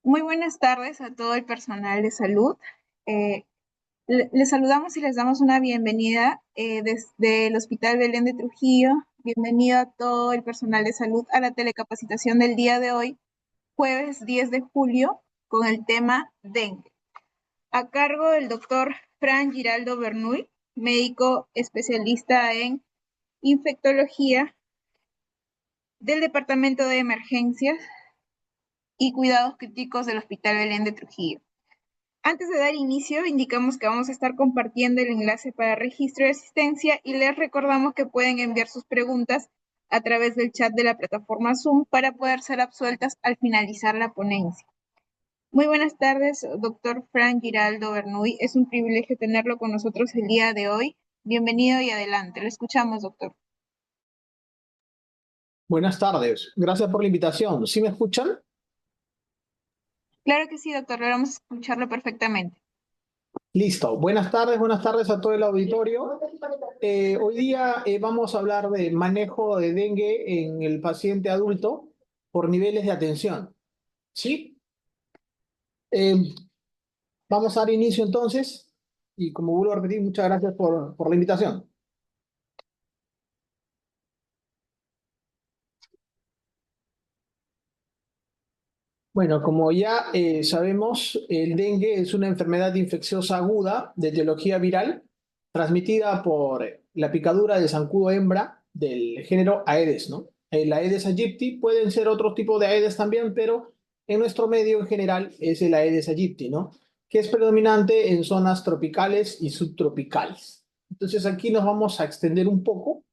Muy buenas tardes a todo el personal de salud. Eh, Les saludamos y les damos una bienvenida desde el Hospital Belén de Trujillo. Bienvenido a todo el personal de salud a la telecapacitación del día de hoy, jueves 10 de julio, con el tema dengue. A cargo del doctor Fran Giraldo Bernuy, médico especialista en infectología del Departamento de Emergencias y Cuidados Críticos del Hospital Belén de Trujillo. Antes de dar inicio, indicamos que vamos a estar compartiendo el enlace para registro de asistencia y les recordamos que pueden enviar sus preguntas a través del chat de la plataforma Zoom para poder ser absueltas al finalizar la ponencia. Muy buenas tardes, doctor Frank Giraldo Bernuy. Es un privilegio tenerlo con nosotros el día de hoy. Bienvenido y adelante. Lo escuchamos, doctor. Buenas tardes, gracias por la invitación. ¿Sí me escuchan? Claro que sí, doctor. Logramos escucharlo perfectamente. Listo. Buenas tardes a todo el auditorio. Hoy día vamos a hablar de manejo de dengue en el paciente adulto por niveles de atención. ¿Sí? Eh, Vamos a dar inicio entonces y como vuelvo a repetir, muchas gracias por la invitación. Bueno, como ya sabemos, el dengue es una enfermedad infecciosa aguda de etiología viral transmitida por la picadura de zancudo hembra del género Aedes, ¿no? El Aedes aegypti, pueden ser otros tipos de Aedes también, pero en nuestro medio en general es el Aedes aegypti, ¿no? Que es predominante en zonas tropicales y subtropicales. Entonces aquí nos vamos a extender un poco,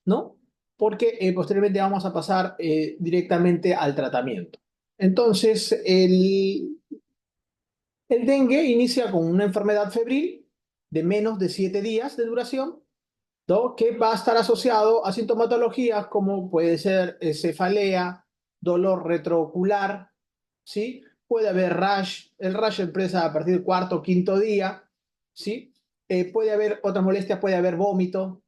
¿no? Porque posteriormente vamos a pasar directamente al tratamiento. Entonces, el dengue inicia con una enfermedad febril de menos de 7 días de duración, ¿no? Que va a estar asociado a sintomatologías como puede ser cefalea, dolor retroocular, ¿sí? Puede haber rash, el rash empieza a partir del cuarto o quinto día, ¿sí? Puede haber otras molestias, puede haber vómito,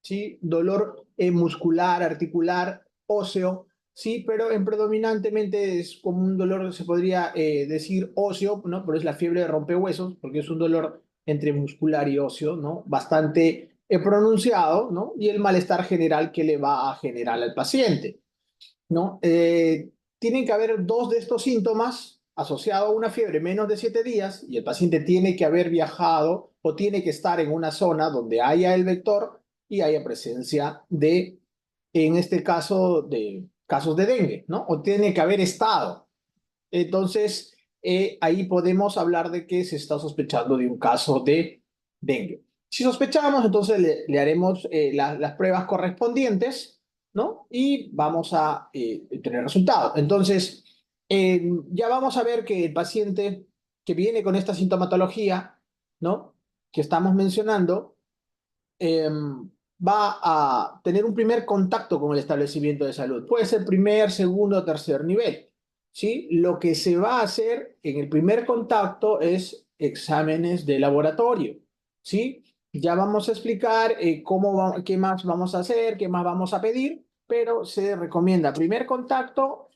¿sí? Dolor muscular, articular, óseo, sí, pero en predominantemente es como un dolor, se podría decir óseo, ¿no? Pero es la fiebre de rompehuesos, porque es un dolor entre muscular y óseo, ¿no? Bastante pronunciado, ¿no? Y el malestar general que le va a generar al paciente, ¿no? Tienen que haber dos de estos síntomas asociados a una fiebre menos de 7 días y el paciente tiene que haber viajado o tiene que estar en una zona donde haya el vector y haya presencia de, en este caso, de casos de dengue, ¿no? O tiene que haber estado. Entonces, ahí podemos hablar de que se está sospechando de un caso de dengue. Si sospechamos, entonces le haremos las pruebas correspondientes, ¿no? Y vamos a tener resultados. Entonces, ya vamos a ver que el paciente que viene con esta sintomatología, ¿no? Que estamos mencionando, va a tener un primer contacto con el establecimiento de salud. Puede ser primer, segundo o tercer nivel. ¿Sí? Lo que se va a hacer en el primer contacto es exámenes de laboratorio. ¿Sí? Ya vamos a explicar qué más vamos a hacer, qué más vamos a pedir, pero se recomienda primer contacto,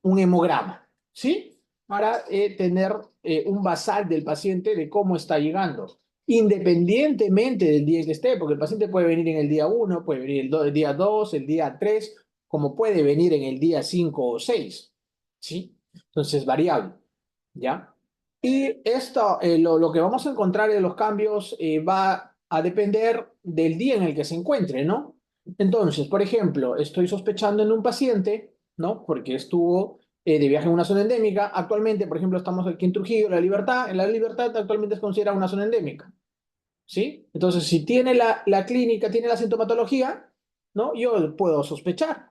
un hemograma. ¿Sí? Para tener un basal del paciente de cómo está llegando independientemente del día en que esté, porque el paciente puede venir en el día uno, puede venir el día 2, el día 3, como puede venir en el día 5 o 6, ¿sí? Entonces es variable, ¿ya? Y esto, lo que vamos a encontrar en los cambios va a depender del día en el que se encuentre, ¿no? Entonces, por ejemplo, estoy sospechando en un paciente, ¿no? Porque estuvo de viaje en una zona endémica. Actualmente, por ejemplo, estamos aquí en Trujillo, La Libertad. En La Libertad actualmente es considerada una zona endémica. ¿Sí? Entonces, si tiene la clínica, tiene la sintomatología, ¿no? Yo puedo sospechar,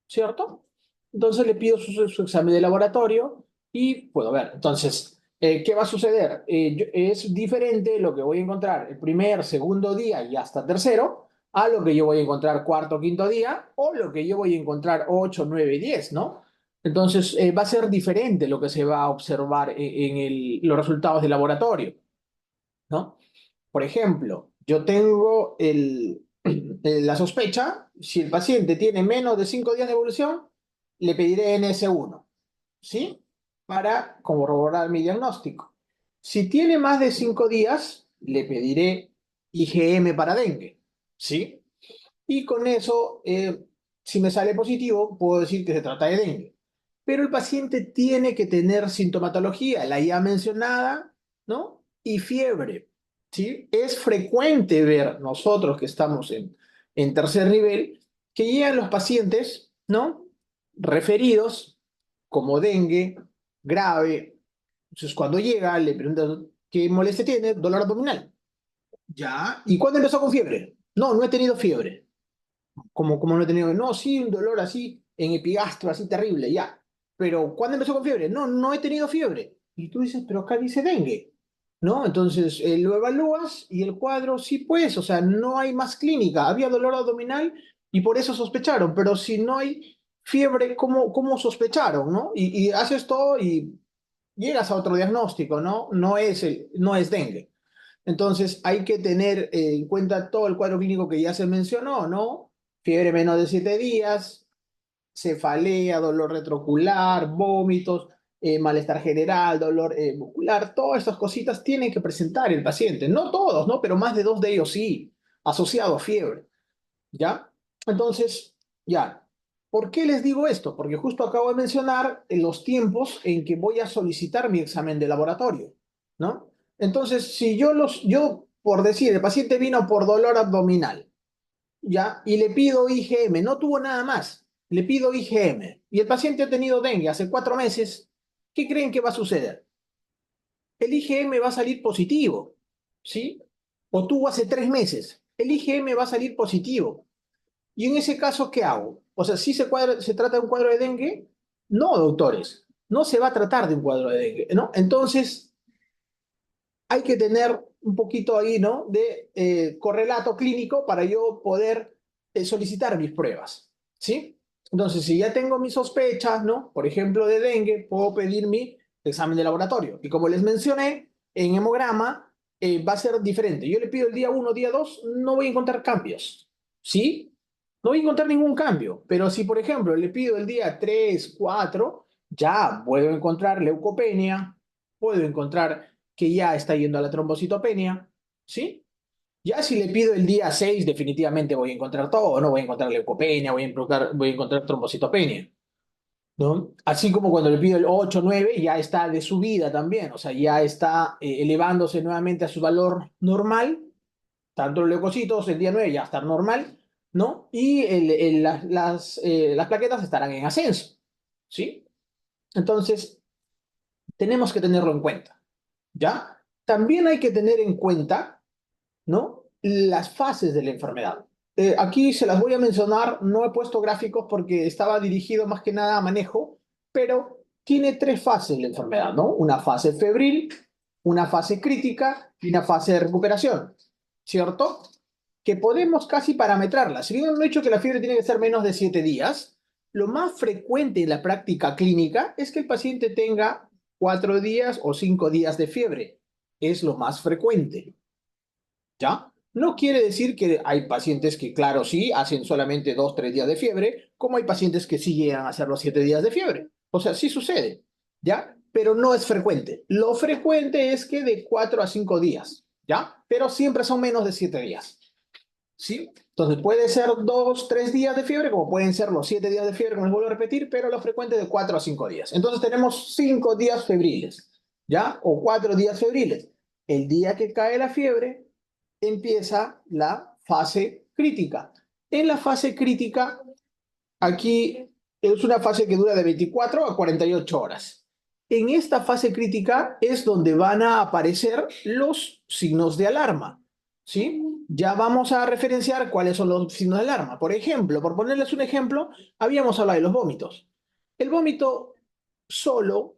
¿cierto? Entonces le pido su examen de laboratorio y puedo ver. Entonces, ¿qué va a suceder? Es diferente lo que voy a encontrar el primer, segundo día y hasta tercero a lo que yo voy a encontrar cuarto, quinto día o lo que yo voy a encontrar 8, 9, 10, ¿no? Entonces, va a ser diferente lo que se va a observar los resultados de laboratorio, ¿no? Por ejemplo, yo tengo la sospecha, si el paciente tiene menos de 5 días de evolución, le pediré NS1, ¿sí? para corroborar mi diagnóstico. Si tiene más de 5 días, le pediré IgM para dengue, ¿sí? Y con eso, si me sale positivo, puedo decir que se trata de dengue. Pero el paciente tiene que tener sintomatología, la ya mencionada, ¿no? Y fiebre, ¿sí? Es frecuente ver nosotros que estamos en tercer nivel que llegan los pacientes, ¿no? Referidos como dengue grave. Entonces, cuando llega, le preguntan qué molestia tiene, dolor abdominal. Ya. ¿Y cuándo empezó con fiebre? No, no he tenido fiebre. Como no he tenido, no, sí, un dolor así en epigastro, así terrible, ya. Pero ¿cuándo empezó con fiebre? No, no he tenido fiebre. Y tú dices, pero acá dice dengue, ¿no? Entonces lo evalúas y el cuadro, sí, pues, o sea, no hay más clínica. Había dolor abdominal y por eso sospecharon, pero si no hay fiebre, ¿cómo sospecharon, no? Y haces todo y llegas a otro diagnóstico, ¿no? No es dengue. Entonces hay que tener en cuenta todo el cuadro clínico que ya se mencionó, ¿no? Fiebre menos de 7 días, cefalea, dolor retrocular, vómitos, malestar general, dolor muscular, todas estas cositas tienen que presentar el paciente. No todos, ¿no? Pero más de 2 de ellos sí, asociado a fiebre, ¿ya? Entonces, ya. ¿Por qué les digo esto? Porque justo acabo de mencionar los tiempos en que voy a solicitar mi examen de laboratorio, ¿no? Entonces, si yo, por decir, el paciente vino por dolor abdominal, ¿ya? Y le pido IgM, no tuvo nada más, le pido IgM, y el paciente ha tenido dengue hace 4 meses, ¿qué creen que va a suceder? El IgM va a salir positivo, ¿sí? O tuvo hace 3 meses, el IgM va a salir positivo. Y en ese caso, ¿qué hago? O sea, si se trata de un cuadro de dengue, no, doctores, no se va a tratar de un cuadro de dengue, ¿no? Entonces, hay que tener un poquito ahí, ¿no? De correlato clínico para yo poder solicitar mis pruebas, ¿sí? Entonces, si ya tengo mis sospechas, ¿no? Por ejemplo, de dengue, puedo pedir mi examen de laboratorio. Y como les mencioné, en hemograma va a ser diferente. Yo le pido el día 1, día 2, no voy a encontrar cambios, ¿sí? No voy a encontrar ningún cambio. Pero si, por ejemplo, le pido el día 3, 4, ya puedo encontrar leucopenia, puedo encontrar que ya está yendo a la trombocitopenia, ¿sí? Ya si le pido el día 6 definitivamente voy a encontrar todo, ¿no? Voy a encontrar leucopenia, voy a encontrar trombocitopenia, ¿no? Así como cuando le pido el 8 9 ya está de subida también, o sea, ya está elevándose nuevamente a su valor normal, tanto los leucocitos el día 9 ya estar normal, ¿no? Y las plaquetas estarán en ascenso, ¿sí? Entonces, tenemos que tenerlo en cuenta, ¿ya? También hay que tener en cuenta, ¿no? Las fases de la enfermedad. Aquí se las voy a mencionar, no he puesto gráficos porque estaba dirigido más que nada a manejo, pero tiene 3 fases la enfermedad, ¿no? Una fase febril, una fase crítica y una fase de recuperación, ¿cierto? Que podemos casi parametrarla. Si bien no he dicho que la fiebre tiene que ser menos de 7 días, lo más frecuente en la práctica clínica es que el paciente tenga 4 días o 5 días de fiebre. Es lo más frecuente. ¿Ya? No quiere decir que hay pacientes que, claro, sí, hacen solamente 2, 3 días de fiebre, como hay pacientes que sí llegan a hacer los 7 días de fiebre. O sea, sí sucede, ¿ya? Pero no es frecuente. Lo frecuente es que de 4 a 5 días, ¿ya? Pero siempre son menos de 7 días, ¿sí? Entonces puede ser 2, 3 días de fiebre, como pueden ser los 7 días de fiebre, como les vuelvo a repetir, pero lo frecuente es de 4 a 5 días. Entonces tenemos 5 días febriles, ¿ya? O 4 días febriles. El día que cae la fiebre, empieza la fase crítica. En la fase crítica, aquí es una fase que dura de 24 a 48 horas. En esta fase crítica es donde van a aparecer los signos de alarma, ¿sí? Ya vamos a referenciar cuáles son los signos de alarma. Por ejemplo, por ponerles un ejemplo, habíamos hablado de los vómitos. El vómito solo,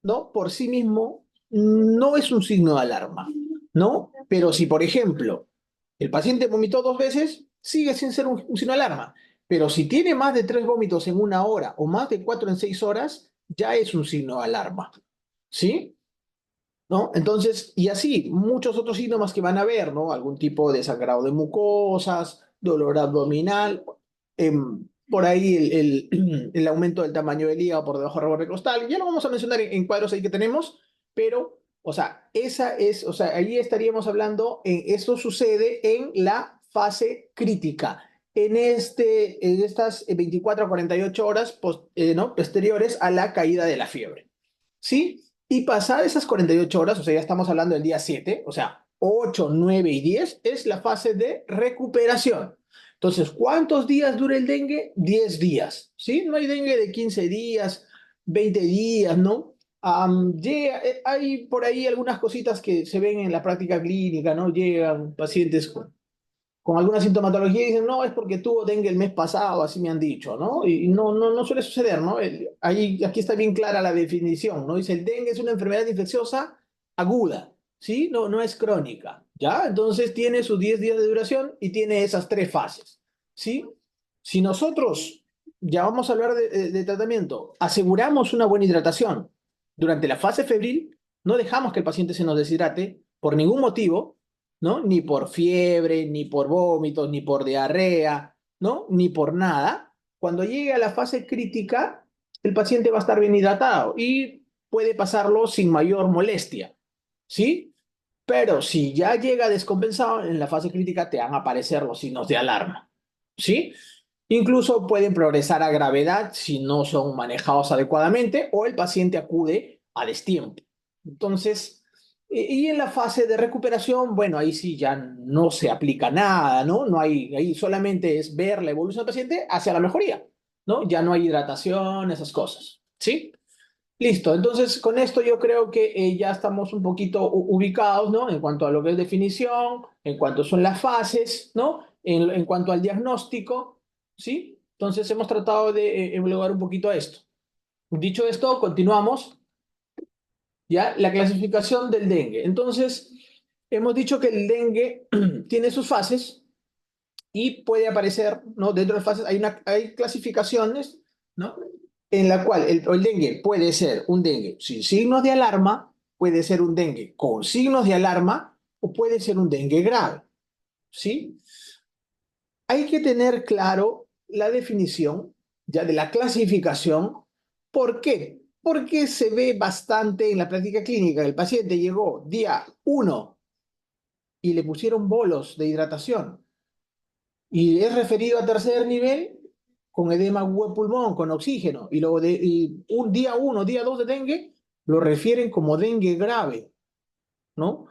¿no? Por sí mismo, no es un signo de alarma, ¿no? Pero si, por ejemplo, el paciente vomitó 2 veces, sigue sin ser un signo de alarma. Pero si tiene más de 3 vómitos en una hora o más de 4 en 6 horas, ya es un signo de alarma. ¿Sí? ¿No? Entonces, y así, muchos otros síntomas que van a ver, ¿no? Algún tipo de sangrado de mucosas, dolor abdominal, por ahí el aumento del tamaño del hígado por debajo del reborde costal. Ya lo vamos a mencionar en cuadros ahí que tenemos, pero, o sea, o sea, ahí estaríamos hablando, eso sucede en la fase crítica. En estas 24 a 48 horas ¿no? posteriores a la caída de la fiebre. ¿Sí? Y pasadas esas 48 horas, o sea, ya estamos hablando del día 7, o sea, 8, 9 y 10 es la fase de recuperación. Entonces, ¿cuántos días dura el dengue? 10 días, ¿sí? No hay dengue de 15 días, 20 días, ¿no? Hay por ahí algunas cositas que se ven en la práctica clínica, ¿no? Llegan pacientes con alguna sintomatología y dicen, no, es porque tuvo dengue el mes pasado, así me han dicho, ¿no? Y no suele suceder, ¿no? Aquí está bien clara la definición, ¿no? Dice, el dengue es una enfermedad infecciosa aguda, ¿sí? No es crónica, ¿ya? Entonces tiene sus 10 días de duración y tiene esas tres fases, ¿sí? Si nosotros, ya vamos a hablar de tratamiento, aseguramos una buena hidratación durante la fase febril, no dejamos que el paciente se nos deshidrate por ningún motivo, ¿no? Ni por fiebre, ni por vómitos, ni por diarrea, ¿no? Ni por nada. Cuando llegue a la fase crítica, el paciente va a estar bien hidratado y puede pasarlo sin mayor molestia, ¿sí? Pero si ya llega descompensado, en la fase crítica te van a aparecer los signos de alarma, ¿sí? Incluso pueden progresar a gravedad si no son manejados adecuadamente o el paciente acude a destiempo. Entonces, y en la fase de recuperación, bueno, ahí sí ya no se aplica nada, ¿no? No hay, ahí solamente es ver la evolución del paciente hacia la mejoría, ¿no? Ya no hay hidratación, esas cosas, ¿sí? Listo, entonces con esto yo creo que ya estamos un poquito ubicados, ¿no? En cuanto a lo que es definición, en cuanto son las fases, ¿no? En cuanto al diagnóstico, ¿sí? Entonces hemos tratado de evaluar un poquito esto. Dicho esto, continuamos, ¿ya? La clasificación del dengue. Entonces, hemos dicho que el dengue tiene sus fases y puede aparecer, ¿no? Dentro de las fases hay clasificaciones, ¿no? En la cual el dengue puede ser un dengue sin signos de alarma, puede ser un dengue con signos de alarma o puede ser un dengue grave, ¿sí? Hay que tener claro la definición ya de la clasificación. ¿Por qué? Porque se ve bastante en la práctica clínica. El paciente llegó día 1 y le pusieron bolos de hidratación y es referido a tercer nivel con edema agudo de pulmón, con oxígeno, y un día 1, día 2 de dengue, lo refieren como dengue grave, ¿no?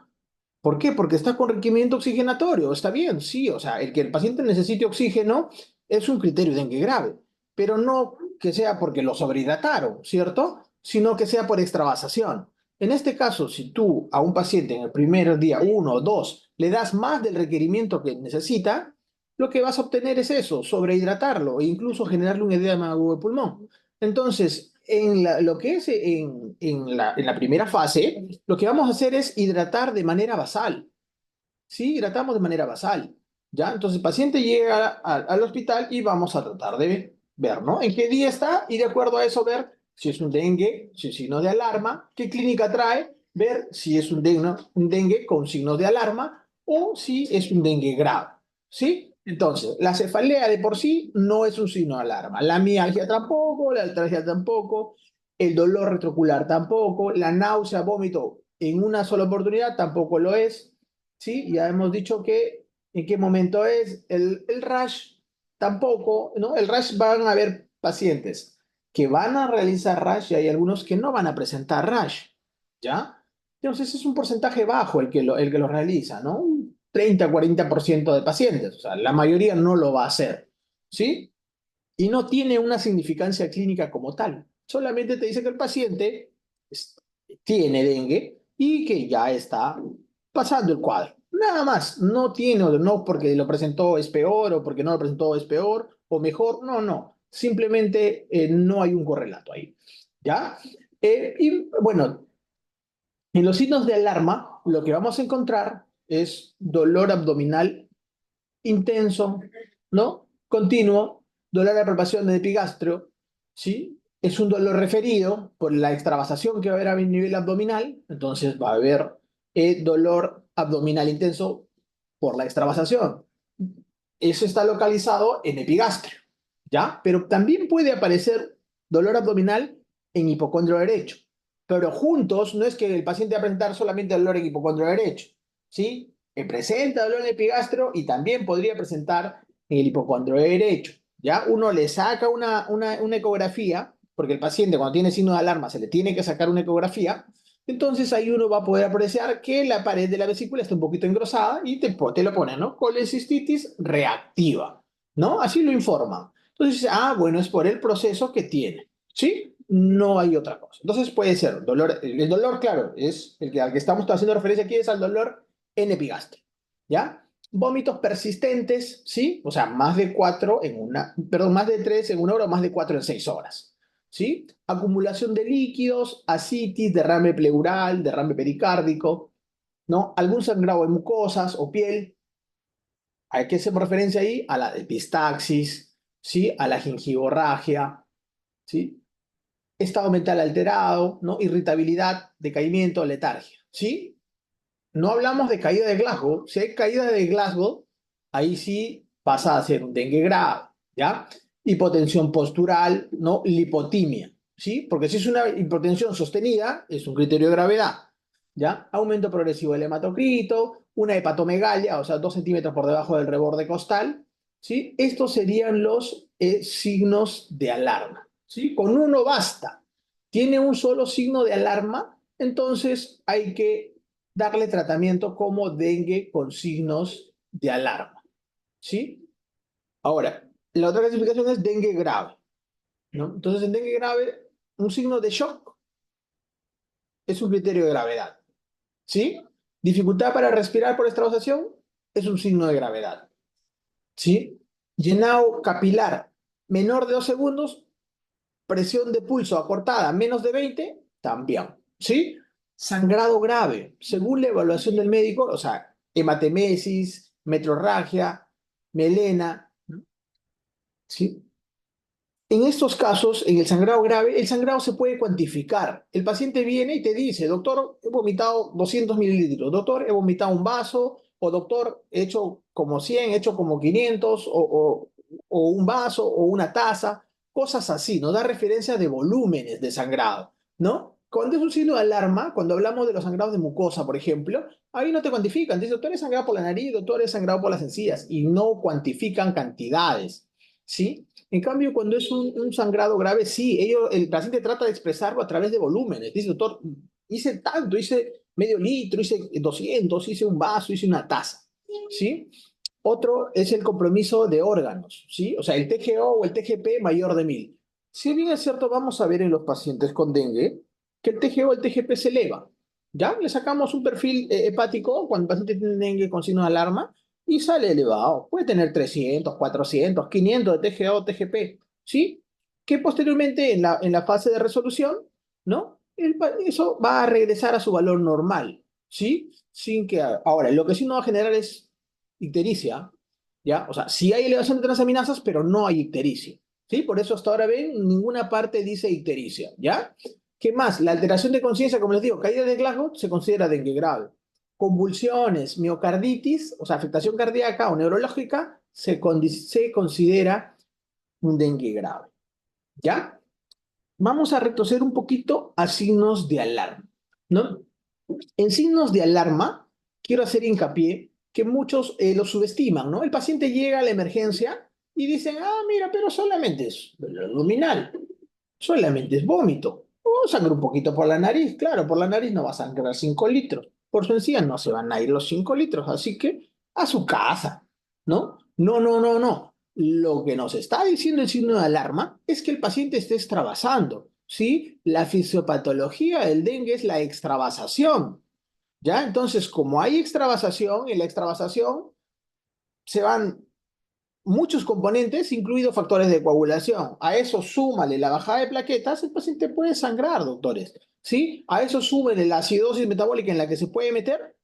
¿Por qué? Porque está con requerimiento oxigenatorio, está bien, sí, o sea, el que el paciente necesite oxígeno es un criterio de dengue grave, pero no que sea porque lo sobrehidrataron, ¿cierto? Sino que sea por extravasación. En este caso, si tú a un paciente en el primer día, 1 o 2, le das más del requerimiento que necesita, lo que vas a obtener es eso, sobrehidratarlo e incluso generarle un edema agudo de pulmón. Entonces, lo que es en la primera fase, lo que vamos a hacer es hidratar de manera basal. ¿Sí? Hidratamos de manera basal. ¿Ya? Entonces el paciente llega al hospital y vamos a tratar de ver, ¿no? En qué día está y de acuerdo a eso ver si es un dengue, si es signo de alarma, qué clínica trae, ver si es un dengue con signos de alarma o si es un dengue grave. ¿Sí? Entonces, la cefalea de por sí no es un signo de alarma. La mialgia tampoco, la altalgia tampoco, el dolor retrocular tampoco, la náusea, vómito en una sola oportunidad tampoco lo es. ¿Sí? Ya hemos dicho que en qué momento es. El rash tampoco, ¿no? El rash van a haber pacientes que van a realizar rash y hay algunos que no van a presentar rash, ¿ya? Entonces es un porcentaje bajo el que lo realiza, ¿no? Un 30-40% de pacientes, o sea, la mayoría no lo va a hacer, ¿sí? Y no tiene una significancia clínica como tal. Solamente te dice que el paciente es- tiene dengue y que ya está pasando el cuadro. Nada más, no tiene, no porque lo presentó es peor o porque no lo presentó es peor o mejor, no. Simplemente no hay un correlato ahí. ¿Ya? Y bueno, en los signos de alarma, lo que vamos a encontrar es dolor abdominal intenso, ¿no? Continuo, dolor de palpación del epigastrio, ¿sí? Es un dolor referido por la extravasación que va a haber a nivel abdominal, entonces va a haber dolor abdominal intenso por la extravasación. Eso está localizado en epigastrio, ¿ya? Pero también puede aparecer dolor abdominal en hipocondrio derecho. Pero juntos no es que el paciente va a presentar solamente dolor en hipocondrio derecho, ¿sí? Presenta dolor en el epigastro y también podría presentar en el hipocondrio derecho, ¿ya? Uno le saca una ecografía, porque el paciente cuando tiene signo de alarma se le tiene que sacar una ecografía, entonces ahí uno va a poder apreciar que la pared de la vesícula está un poquito engrosada y te lo pone, ¿no? Colecistitis reactiva, ¿no? Así lo informan. Entonces, bueno, es por el proceso que tiene, ¿sí? No hay otra cosa. Entonces puede ser dolor, el dolor, claro, es el que, al que estamos haciendo referencia aquí es al dolor en epigastrio, ¿ya? Vómitos persistentes, ¿sí? O sea, más de cuatro en una, perdón, más de tres en una hora o más de cuatro en 6 horas, ¿sí? Acumulación de líquidos, ascitis, derrame pleural, derrame pericárdico, ¿no? Algún sangrado en mucosas o piel. ¿A qué hacemos referencia ahí? A la epistaxis, ¿sí? A la gingivorragia, ¿sí? Estado mental alterado, ¿no? Irritabilidad, decaimiento, letargia, ¿sí? No hablamos de caída de Glasgow. Si hay caída de Glasgow, ahí sí pasa a ser un dengue grave, ¿ya? Hipotensión postural, ¿no? Lipotimia, ¿sí? Porque si es una hipotensión sostenida, es un criterio de gravedad, ¿ya? Aumento progresivo del hematocrito, una hepatomegalia, o sea, 2 centímetros por debajo del reborde costal, ¿sí? Estos serían los signos de alarma, ¿sí? Con uno basta. Tiene un solo signo de alarma, entonces hay que darle tratamiento como dengue con signos de alarma, ¿sí? Ahora, la otra clasificación es dengue grave, ¿no? Entonces, en dengue grave, un signo de shock es un criterio de gravedad, ¿sí? Dificultad para respirar por extravasación es un signo de gravedad, ¿sí? Llenado capilar menor de 2 segundos, presión de pulso acortada menos de 20 también, ¿sí? Sangrado grave, según la evaluación del médico, o sea, hematemesis, metrorragia, melena, ¿sí? En estos casos, en el sangrado grave, el sangrado se puede cuantificar. El paciente viene y te dice, doctor, he vomitado 200 mililitros, doctor, he vomitado un vaso, o doctor, he hecho como 100, he hecho como 500, o un vaso, o una taza, cosas así, nos da referencia de volúmenes de sangrado, ¿no? Cuando es un signo de alarma, cuando hablamos de los sangrados de mucosa, por ejemplo, ahí no te cuantifican. Dice, doctor, he sangrado por la nariz, doctor, he sangrado por las encías, y no cuantifican cantidades, ¿sí? En cambio, cuando es un sangrado grave, sí, el paciente trata de expresarlo a través de volúmenes. Dice, doctor, hice tanto, hice medio litro, hice 200, hice un vaso, hice una taza, ¿sí? Otro es el compromiso de órganos, ¿sí? O sea, el TGO o el TGP mayor de 1000. Si bien es cierto, vamos a ver en los pacientes con dengue que el TGO o el TGP se eleva, ¿ya? Le sacamos un perfil hepático cuando el paciente tiene dengue con signo de alarma y sale elevado. Puede tener 300, 400, 500 de TGO o TGP, ¿sí? Que posteriormente en la fase de resolución, ¿no? Eso va a regresar a su valor normal, ¿sí? Sin que, ahora, lo que sí no va a generar es ictericia, ¿ya? O sea, sí hay elevación de transaminasas, pero no hay ictericia, ¿sí? Por eso hasta ahora ven, ninguna parte dice ictericia, ¿ya? ¿Qué más? La alteración de conciencia, como les digo, caída de Glasgow se considera dengue grave. Convulsiones, miocarditis, o sea, afectación cardíaca o neurológica, se considera un dengue grave, ¿ya? Vamos a retroceder un poquito a signos de alarma, ¿no? En signos de alarma, quiero hacer hincapié que muchos lo subestiman, ¿no? El paciente llega a la emergencia y dicen, mira, pero solamente es dolor abdominal, solamente es vómito. O sangra un poquito por la nariz, claro, por la nariz no va a sangrar 5 litros, por su encía no se van a ir los 5 litros, así que a su casa, ¿no? No, no, no, no. Lo que nos está diciendo el signo de alarma es que el paciente esté extravasando, ¿sí? La fisiopatología del dengue es la extravasación, ¿ya? Entonces, como hay extravasación, en la extravasación se van muchos componentes, incluidos factores de coagulación. A eso súmale la bajada de plaquetas, el paciente puede sangrar, doctores, ¿sí? A eso súmale la acidosis metabólica en la que se puede meter,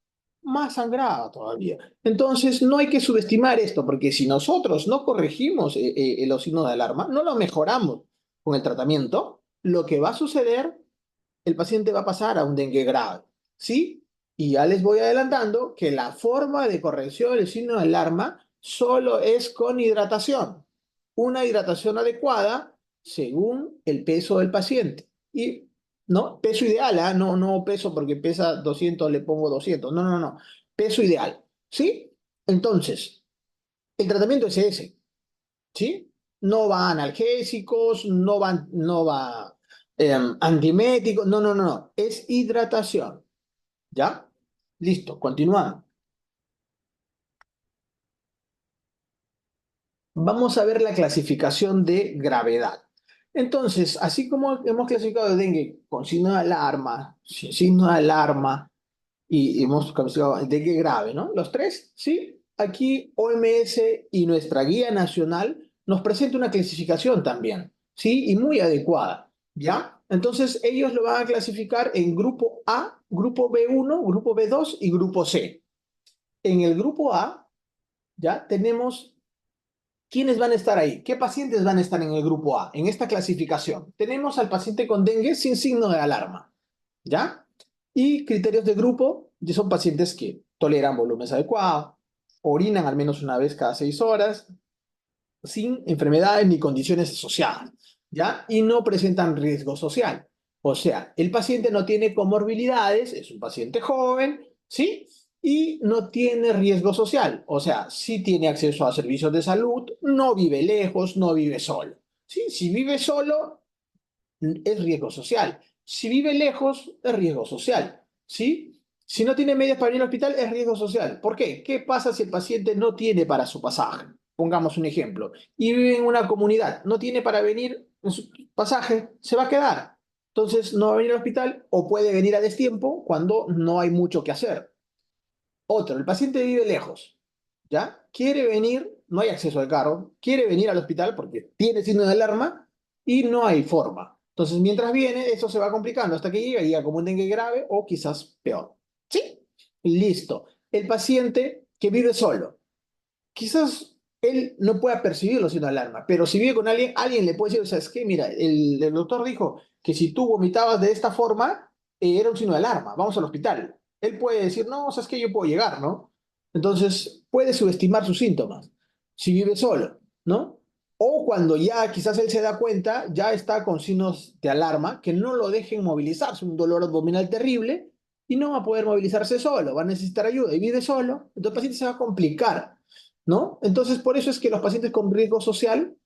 más sangrada todavía. Entonces, no hay que subestimar esto, porque si nosotros no corregimos los signos de alarma, no lo mejoramos con el tratamiento, lo que va a suceder, el paciente va a pasar a un dengue grave, ¿sí? Y ya les voy adelantando que la forma de corrección del signo de alarma solo es con hidratación. una hidratación adecuada según el peso del paciente. Y, ¿no? Peso ideal, ¿ah? No, no peso porque pesa 200, le pongo 200. No, no, no. Peso ideal, ¿sí? Entonces, el tratamiento es ese, ¿sí? No va analgésicos, no va antiméticos, no, no, no, no. Es hidratación, ¿ya? Listo, continuamos. Vamos a ver la clasificación de gravedad. Entonces, así como hemos clasificado el dengue con signo de alarma, sin signo de alarma, y hemos clasificado el dengue grave, ¿no? Los tres, ¿sí? Aquí OMS y nuestra guía nacional nos presenta una clasificación también, ¿sí? Y muy adecuada, ¿ya? Entonces, ellos lo van a clasificar en grupo A, grupo B1, grupo B2 y grupo C. En el grupo A, ¿ya? Tenemos ¿quiénes van a estar ahí? ¿Qué pacientes van a estar en el grupo A? En esta clasificación. Tenemos al paciente con dengue sin signo de alarma, ¿ya? Y criterios de grupo, son pacientes que toleran volúmenes adecuados, orinan al menos una vez cada 6 horas, sin enfermedades ni condiciones asociadas, ¿ya? Y no presentan riesgo social. O sea, el paciente no tiene comorbilidades, es un paciente joven, ¿sí? Y no tiene riesgo social. O sea, sí tiene acceso a servicios de salud, no vive lejos, no vive solo. ¿Sí? Si vive solo, es riesgo social. Si vive lejos, es riesgo social. ¿Sí? Si no tiene medios para ir al hospital, es riesgo social. ¿Por qué? ¿Qué pasa si el paciente no tiene para su pasaje? Pongamos un ejemplo. Y vive en una comunidad, no tiene para venir en su pasaje, se va a quedar. Entonces no va a venir al hospital o puede venir a destiempo cuando no hay mucho que hacer. Otro, el paciente vive lejos, ¿ya? Quiere venir, no hay acceso al carro, quiere venir al hospital porque tiene signo de alarma y no hay forma. Entonces, mientras viene, eso se va complicando hasta que llega como un dengue grave o quizás peor. ¿Sí? Listo. El paciente que vive solo, quizás él no pueda percibirlo siendo alarma, pero si vive con alguien, alguien le puede decir, o sea, es que, mira, el doctor dijo que si tú vomitabas de esta forma, era un signo de alarma, vamos al hospital. Él puede decir, no, o sea, es que yo puedo llegar, ¿no? Entonces, puede subestimar sus síntomas si vive solo, ¿no? O cuando ya quizás él se da cuenta, ya está con signos de alarma que no lo dejen movilizarse, un dolor abdominal terrible, y no va a poder movilizarse solo, va a necesitar ayuda y vive solo, entonces el paciente se va a complicar, ¿no? Entonces, por eso es que los pacientes con riesgo social,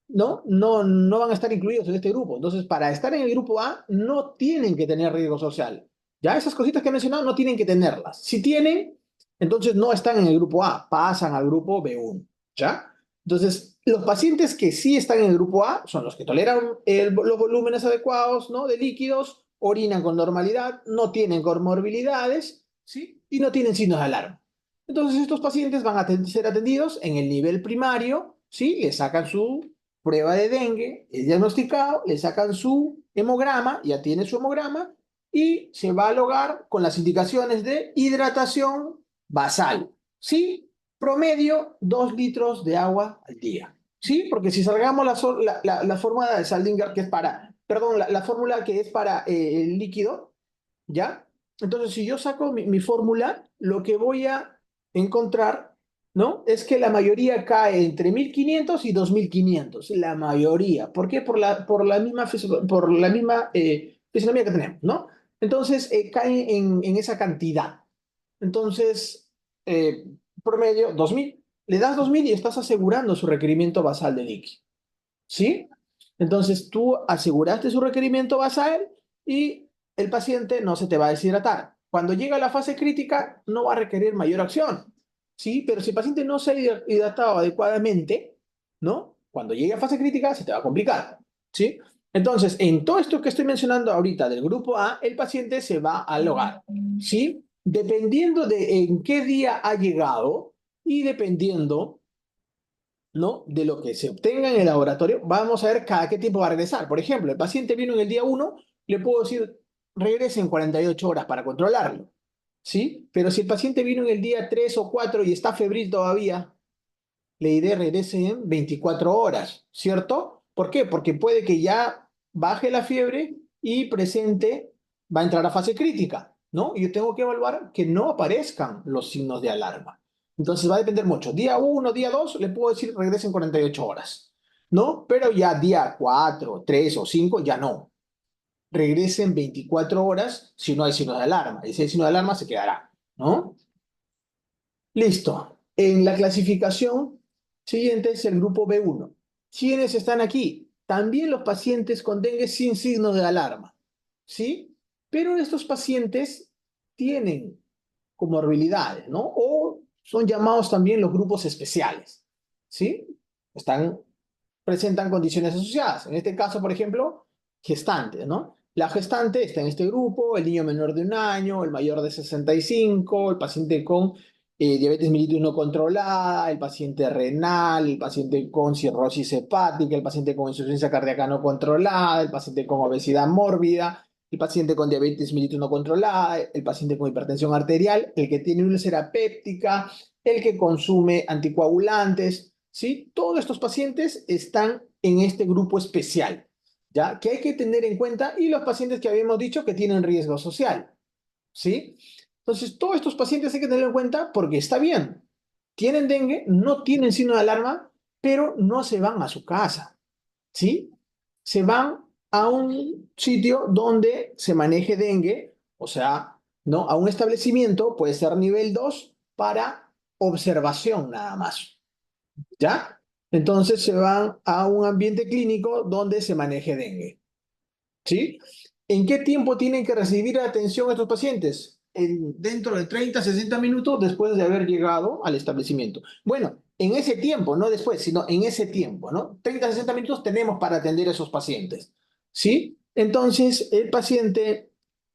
¿no? No van a estar incluidos en este grupo. Entonces, para estar en el grupo A, no tienen que tener riesgo social. Ya esas cositas que he mencionado no tienen que tenerlas. Si tienen, entonces no están en el grupo A, pasan al grupo B1, ¿ya? Entonces, los pacientes que sí están en el grupo A son los que toleran los volúmenes adecuados, ¿no? De líquidos, orinan con normalidad, no tienen comorbilidades, ¿sí? Y no tienen signos de alarma. Entonces, estos pacientes van a ser atendidos en el nivel primario, ¿sí? Le sacan su prueba de dengue, es diagnosticado, le sacan su hemograma, ya tiene su hemograma, y se va al hogar con las indicaciones de hidratación basal, ¿sí? Promedio 2 litros de agua al día, ¿sí? Porque si salgamos la fórmula de Saldinger, que es para, perdón, la fórmula que es para el líquido, ¿ya? Entonces, si yo saco mi fórmula, lo que voy a encontrar, ¿no? Es que la mayoría cae entre 1500 y 2500, la mayoría. ¿Por qué? Por la misma fisionomía que tenemos, ¿no? Entonces, cae en esa cantidad. Entonces, eh, promedio, 2000. Le das 2000 y estás asegurando su requerimiento basal de líquido, ¿sí? Entonces tú aseguraste su requerimiento basal y el paciente no se te va a deshidratar. Cuando llega a la fase crítica no va a requerir mayor acción, ¿sí? Pero si el paciente no se ha hidratado adecuadamente, ¿no? Cuando llegue a fase crítica se te va a complicar, ¿sí? Entonces, en todo esto que estoy mencionando ahorita del grupo A, el paciente se va al hogar, ¿sí? Dependiendo de en qué día ha llegado y dependiendo, ¿no? De lo que se obtenga en el laboratorio, vamos a ver cada qué tiempo va a regresar. Por ejemplo, el paciente vino en el día 1, le puedo decir, regrese en 48 horas para controlarlo, ¿sí? Pero si el paciente vino en el día 3 o 4 y está febril todavía, le diré regrese en 24 horas, ¿cierto? ¿Por qué? Porque puede que ya baje la fiebre y presente, va a entrar a fase crítica, ¿no? Y yo tengo que evaluar que no aparezcan los signos de alarma. Entonces va a depender mucho. Día 1, día 2, le puedo decir regrese en 48 horas. ¿no? Pero ya día 4, 3 o 5 ya no. Regresen 24 horas si no hay signo de alarma. Y si hay signo de alarma, se quedará, ¿no? Listo. En la clasificación siguiente es el grupo B1. ¿Quiénes están aquí? También los pacientes con dengue sin signos de alarma, ¿sí? Pero estos pacientes tienen comorbilidades, ¿no? O son llamados también los grupos especiales, ¿sí? Están, presentan condiciones asociadas. En este caso, por ejemplo, gestantes, ¿no? La gestante está en este grupo, el niño menor de 1 año, el mayor de 65, el paciente con diabetes mellitus no controlada, el paciente renal, el paciente con cirrosis hepática, el paciente con insuficiencia cardíaca no controlada, el paciente con obesidad mórbida, el paciente con diabetes mellitus no controlada, el paciente con hipertensión arterial, el que tiene úlcera péptica, el que consume anticoagulantes, ¿sí? Todos estos pacientes están en este grupo especial, ¿ya? Que hay que tener en cuenta y los pacientes que habíamos dicho que tienen riesgo social, ¿sí? Entonces, todos estos pacientes hay que tenerlo en cuenta porque está bien, tienen dengue, no tienen signo de alarma, pero no se van a su casa, ¿sí? Se van a un sitio donde se maneje dengue, o sea, ¿no? A un establecimiento, puede ser nivel 2 para observación nada más, ¿ya? Entonces se van a un ambiente clínico donde se maneje dengue, ¿sí? ¿En qué tiempo tienen que recibir atención estos pacientes? Dentro de 30, 60 minutos después de haber llegado al establecimiento. Bueno, en ese tiempo, no después, sino en ese tiempo, ¿no? 30, 60 minutos tenemos para atender a esos pacientes, ¿sí? Entonces, el paciente,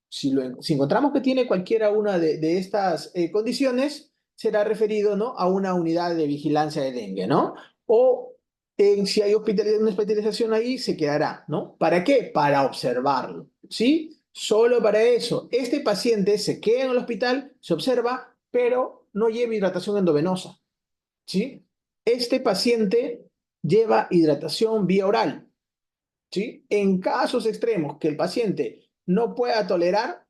si encontramos que tiene cualquiera una de estas condiciones, será referido, ¿no? A una unidad de vigilancia de dengue, ¿no? O si hay una hospitalización ahí, se quedará, ¿no? ¿Para qué? Para observarlo, ¿sí? Solo para eso. Este paciente se queda en el hospital, se observa, pero no lleva hidratación endovenosa, ¿sí? Este paciente lleva hidratación vía oral, ¿sí? En casos extremos que el paciente no pueda tolerar,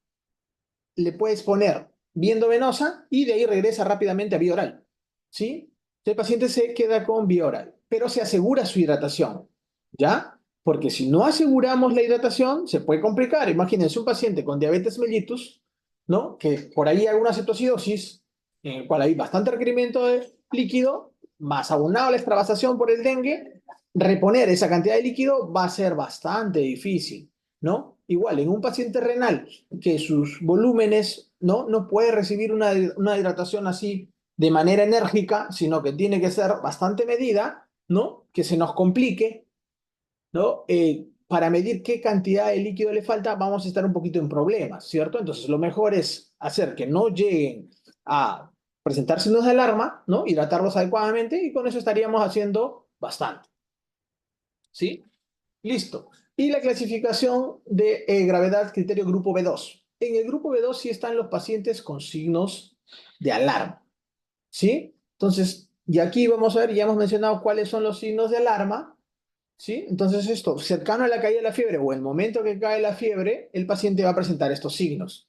le puedes poner vía endovenosa y de ahí regresa rápidamente a vía oral, ¿sí? El paciente se queda con vía oral, pero se asegura su hidratación, ¿ya? Porque si no aseguramos la hidratación, se puede complicar. Imagínense un paciente con diabetes mellitus, ¿no? Que por ahí hay una cetoacidosis, en el cual hay bastante requerimiento de líquido, más abonado la extravasación por el dengue, reponer esa cantidad de líquido va a ser bastante difícil, ¿no? Igual, en un paciente renal que sus volúmenes no puede recibir una hidratación así de manera enérgica, sino que tiene que ser bastante medida, ¿no? Que se nos complique, ¿no? Para medir qué cantidad de líquido le falta, vamos a estar un poquito en problemas, ¿cierto? Entonces, lo mejor es hacer que no lleguen a presentar signos de alarma, ¿no? Hidratarlos adecuadamente y con eso estaríamos haciendo bastante, ¿sí? Listo. Y la clasificación de gravedad, criterio grupo B2. En el grupo B2 sí están los pacientes con signos de alarma, ¿sí? Entonces, y aquí vamos a ver, ya hemos mencionado cuáles son los signos de alarma, ¿sí? Entonces, esto, cercano a la caída de la fiebre o el momento que cae la fiebre, el paciente va a presentar estos signos.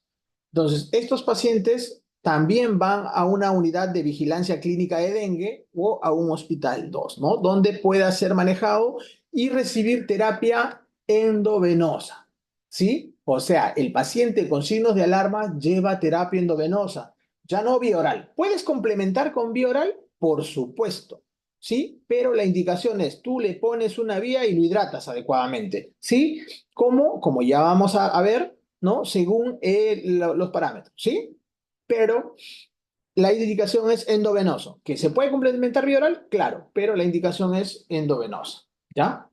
Entonces, estos pacientes también van a una unidad de vigilancia clínica de dengue o a un hospital 2, ¿no? Donde pueda ser manejado y recibir terapia endovenosa, ¿sí? O sea, el paciente con signos de alarma lleva terapia endovenosa, ya no vía oral. ¿Puedes complementar con vía oral? Por supuesto, ¿sí? Pero la indicación es, tú le pones una vía y lo hidratas adecuadamente, ¿sí? Como ya vamos a ver, ¿no? Según los parámetros, ¿sí? Pero la indicación es endovenoso. ¿Que se puede complementar vía oral? Claro, pero la indicación es endovenosa, ¿ya?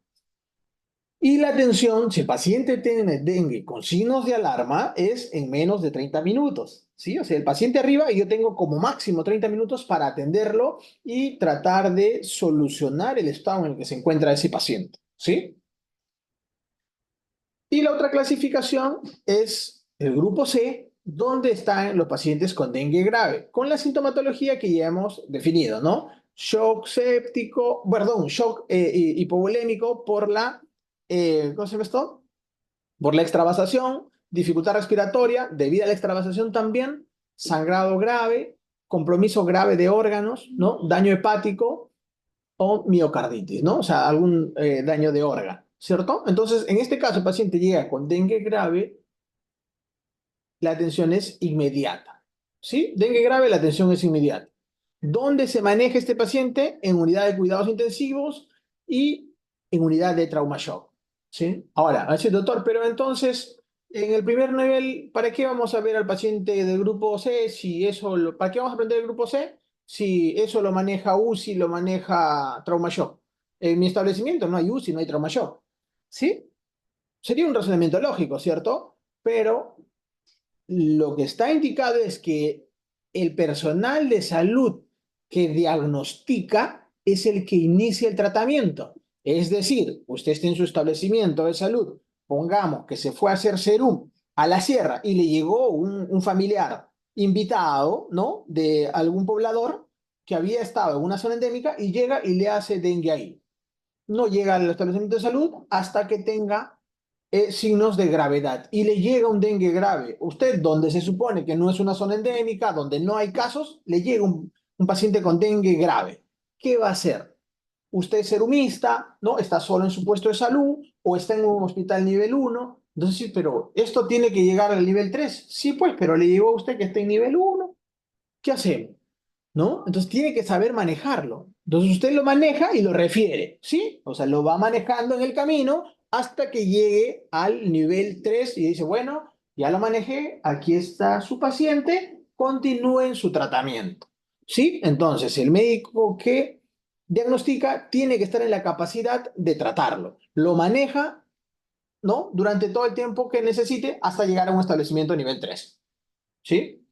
Y la atención, si el paciente tiene dengue con signos de alarma, es en menos de 30 minutos, ¿sí? O sea, el paciente arriba y yo tengo como máximo 30 minutos para atenderlo y tratar de solucionar el estado en el que se encuentra ese paciente, ¿sí? Y la otra clasificación es el grupo C, donde están los pacientes con dengue grave, con la sintomatología que ya hemos definido, ¿no? Shock séptico, perdón, shock hipovolémico por ¿cómo se llama esto? Por la extravasación, dificultad respiratoria, debido a la extravasación también, sangrado grave, compromiso grave de órganos, ¿no? Daño hepático, o miocarditis, ¿no? O sea, algún daño de órgano, ¿cierto? Entonces, en este caso, el paciente llega con dengue grave, la atención es inmediata, ¿sí? Dengue grave, la atención es inmediata. ¿Dónde se maneja este paciente? En unidad de cuidados intensivos y en unidad de trauma shock, ¿sí? Ahora, va a decir, doctor, pero entonces, en el primer nivel, ¿para qué vamos a ver al paciente del grupo C si eso ¿para qué vamos a aprender el grupo C si eso lo maneja UCI, lo maneja trauma shock? En mi establecimiento no hay UCI, no hay trauma shock, ¿sí? Sería un razonamiento lógico, ¿cierto? Pero lo que está indicado es que el personal de salud que diagnostica es el que inicia el tratamiento. Es decir, usted está en su establecimiento de salud, pongamos que se fue a hacer serum a la sierra y le llegó un familiar invitado, ¿no? De algún poblador que había estado en una zona endémica y llega y le hace dengue ahí. No llega al establecimiento de salud hasta que tenga signos de gravedad y le llega un dengue grave. Usted, donde se supone que no es una zona endémica, donde no hay casos, le llega un paciente con dengue grave. ¿Qué va a hacer? Usted es serumista, ¿no? Está solo en su puesto de salud o está en un hospital nivel uno. Entonces, sí, pero esto tiene que llegar al nivel 3. Sí, pues, pero le llegó a usted que está en nivel uno. ¿Qué hacemos? ¿No? Entonces tiene que saber manejarlo. Entonces usted lo maneja y lo refiere, ¿sí? O sea, lo va manejando en el camino hasta que llegue al nivel 3 y dice, bueno, ya lo manejé, aquí está su paciente, continúen su tratamiento, ¿sí? Entonces el médico que diagnostica tiene que estar en la capacidad de tratarlo. Lo maneja, ¿no? Durante todo el tiempo que necesite hasta llegar a un establecimiento nivel 3, ¿sí?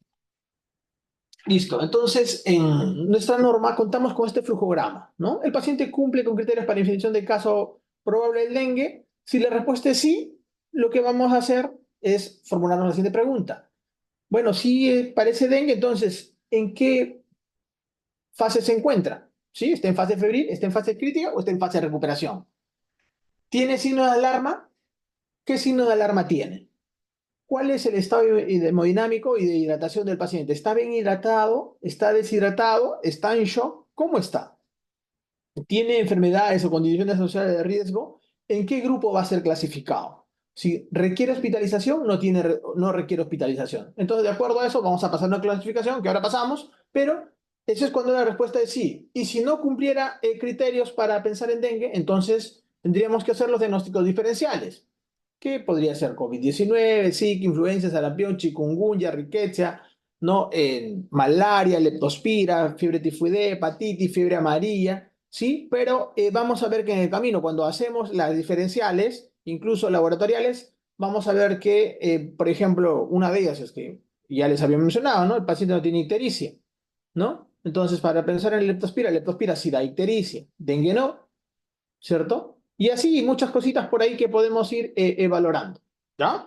Listo. Entonces, en nuestra norma contamos con este flujograma, ¿no? El paciente cumple con criterios para definición de caso probable del dengue. Si la respuesta es sí, lo que vamos a hacer es formularnos la siguiente pregunta. Bueno, si parece dengue, entonces, ¿en qué fase se encuentra? ¿Sí? ¿Está en fase febril? ¿Está en fase crítica o está en fase de recuperación? ¿Tiene signo de alarma? ¿Qué signo de alarma tiene? ¿Cuál es el estado hemodinámico y de hidratación del paciente? ¿Está bien hidratado? ¿Está deshidratado? ¿Está en shock? ¿Cómo está? ¿Tiene enfermedades o condiciones asociadas de riesgo? ¿En qué grupo va a ser clasificado? Si requiere hospitalización, no requiere hospitalización. Entonces, de acuerdo a eso, vamos a pasar una clasificación que ahora pasamos, pero eso es cuando la respuesta es sí. Y si no cumpliera criterios para pensar en dengue, entonces tendríamos que hacer los diagnósticos diferenciales, que podría ser COVID-19, Zika, influenza, sarampión, chikungunya, riqueza, ¿no? Malaria, leptospira, fiebre tifoidea, hepatitis, fiebre amarilla, ¿sí? Pero vamos a ver que en el camino, cuando hacemos las diferenciales, incluso laboratoriales, vamos a ver que, por ejemplo, una de ellas es que ya les había mencionado, ¿no? El paciente no tiene ictericia, ¿no? Entonces, para pensar en leptospira sí da ictericia, dengue no, ¿cierto? Y así muchas cositas por ahí que podemos ir valorando, ¿ya?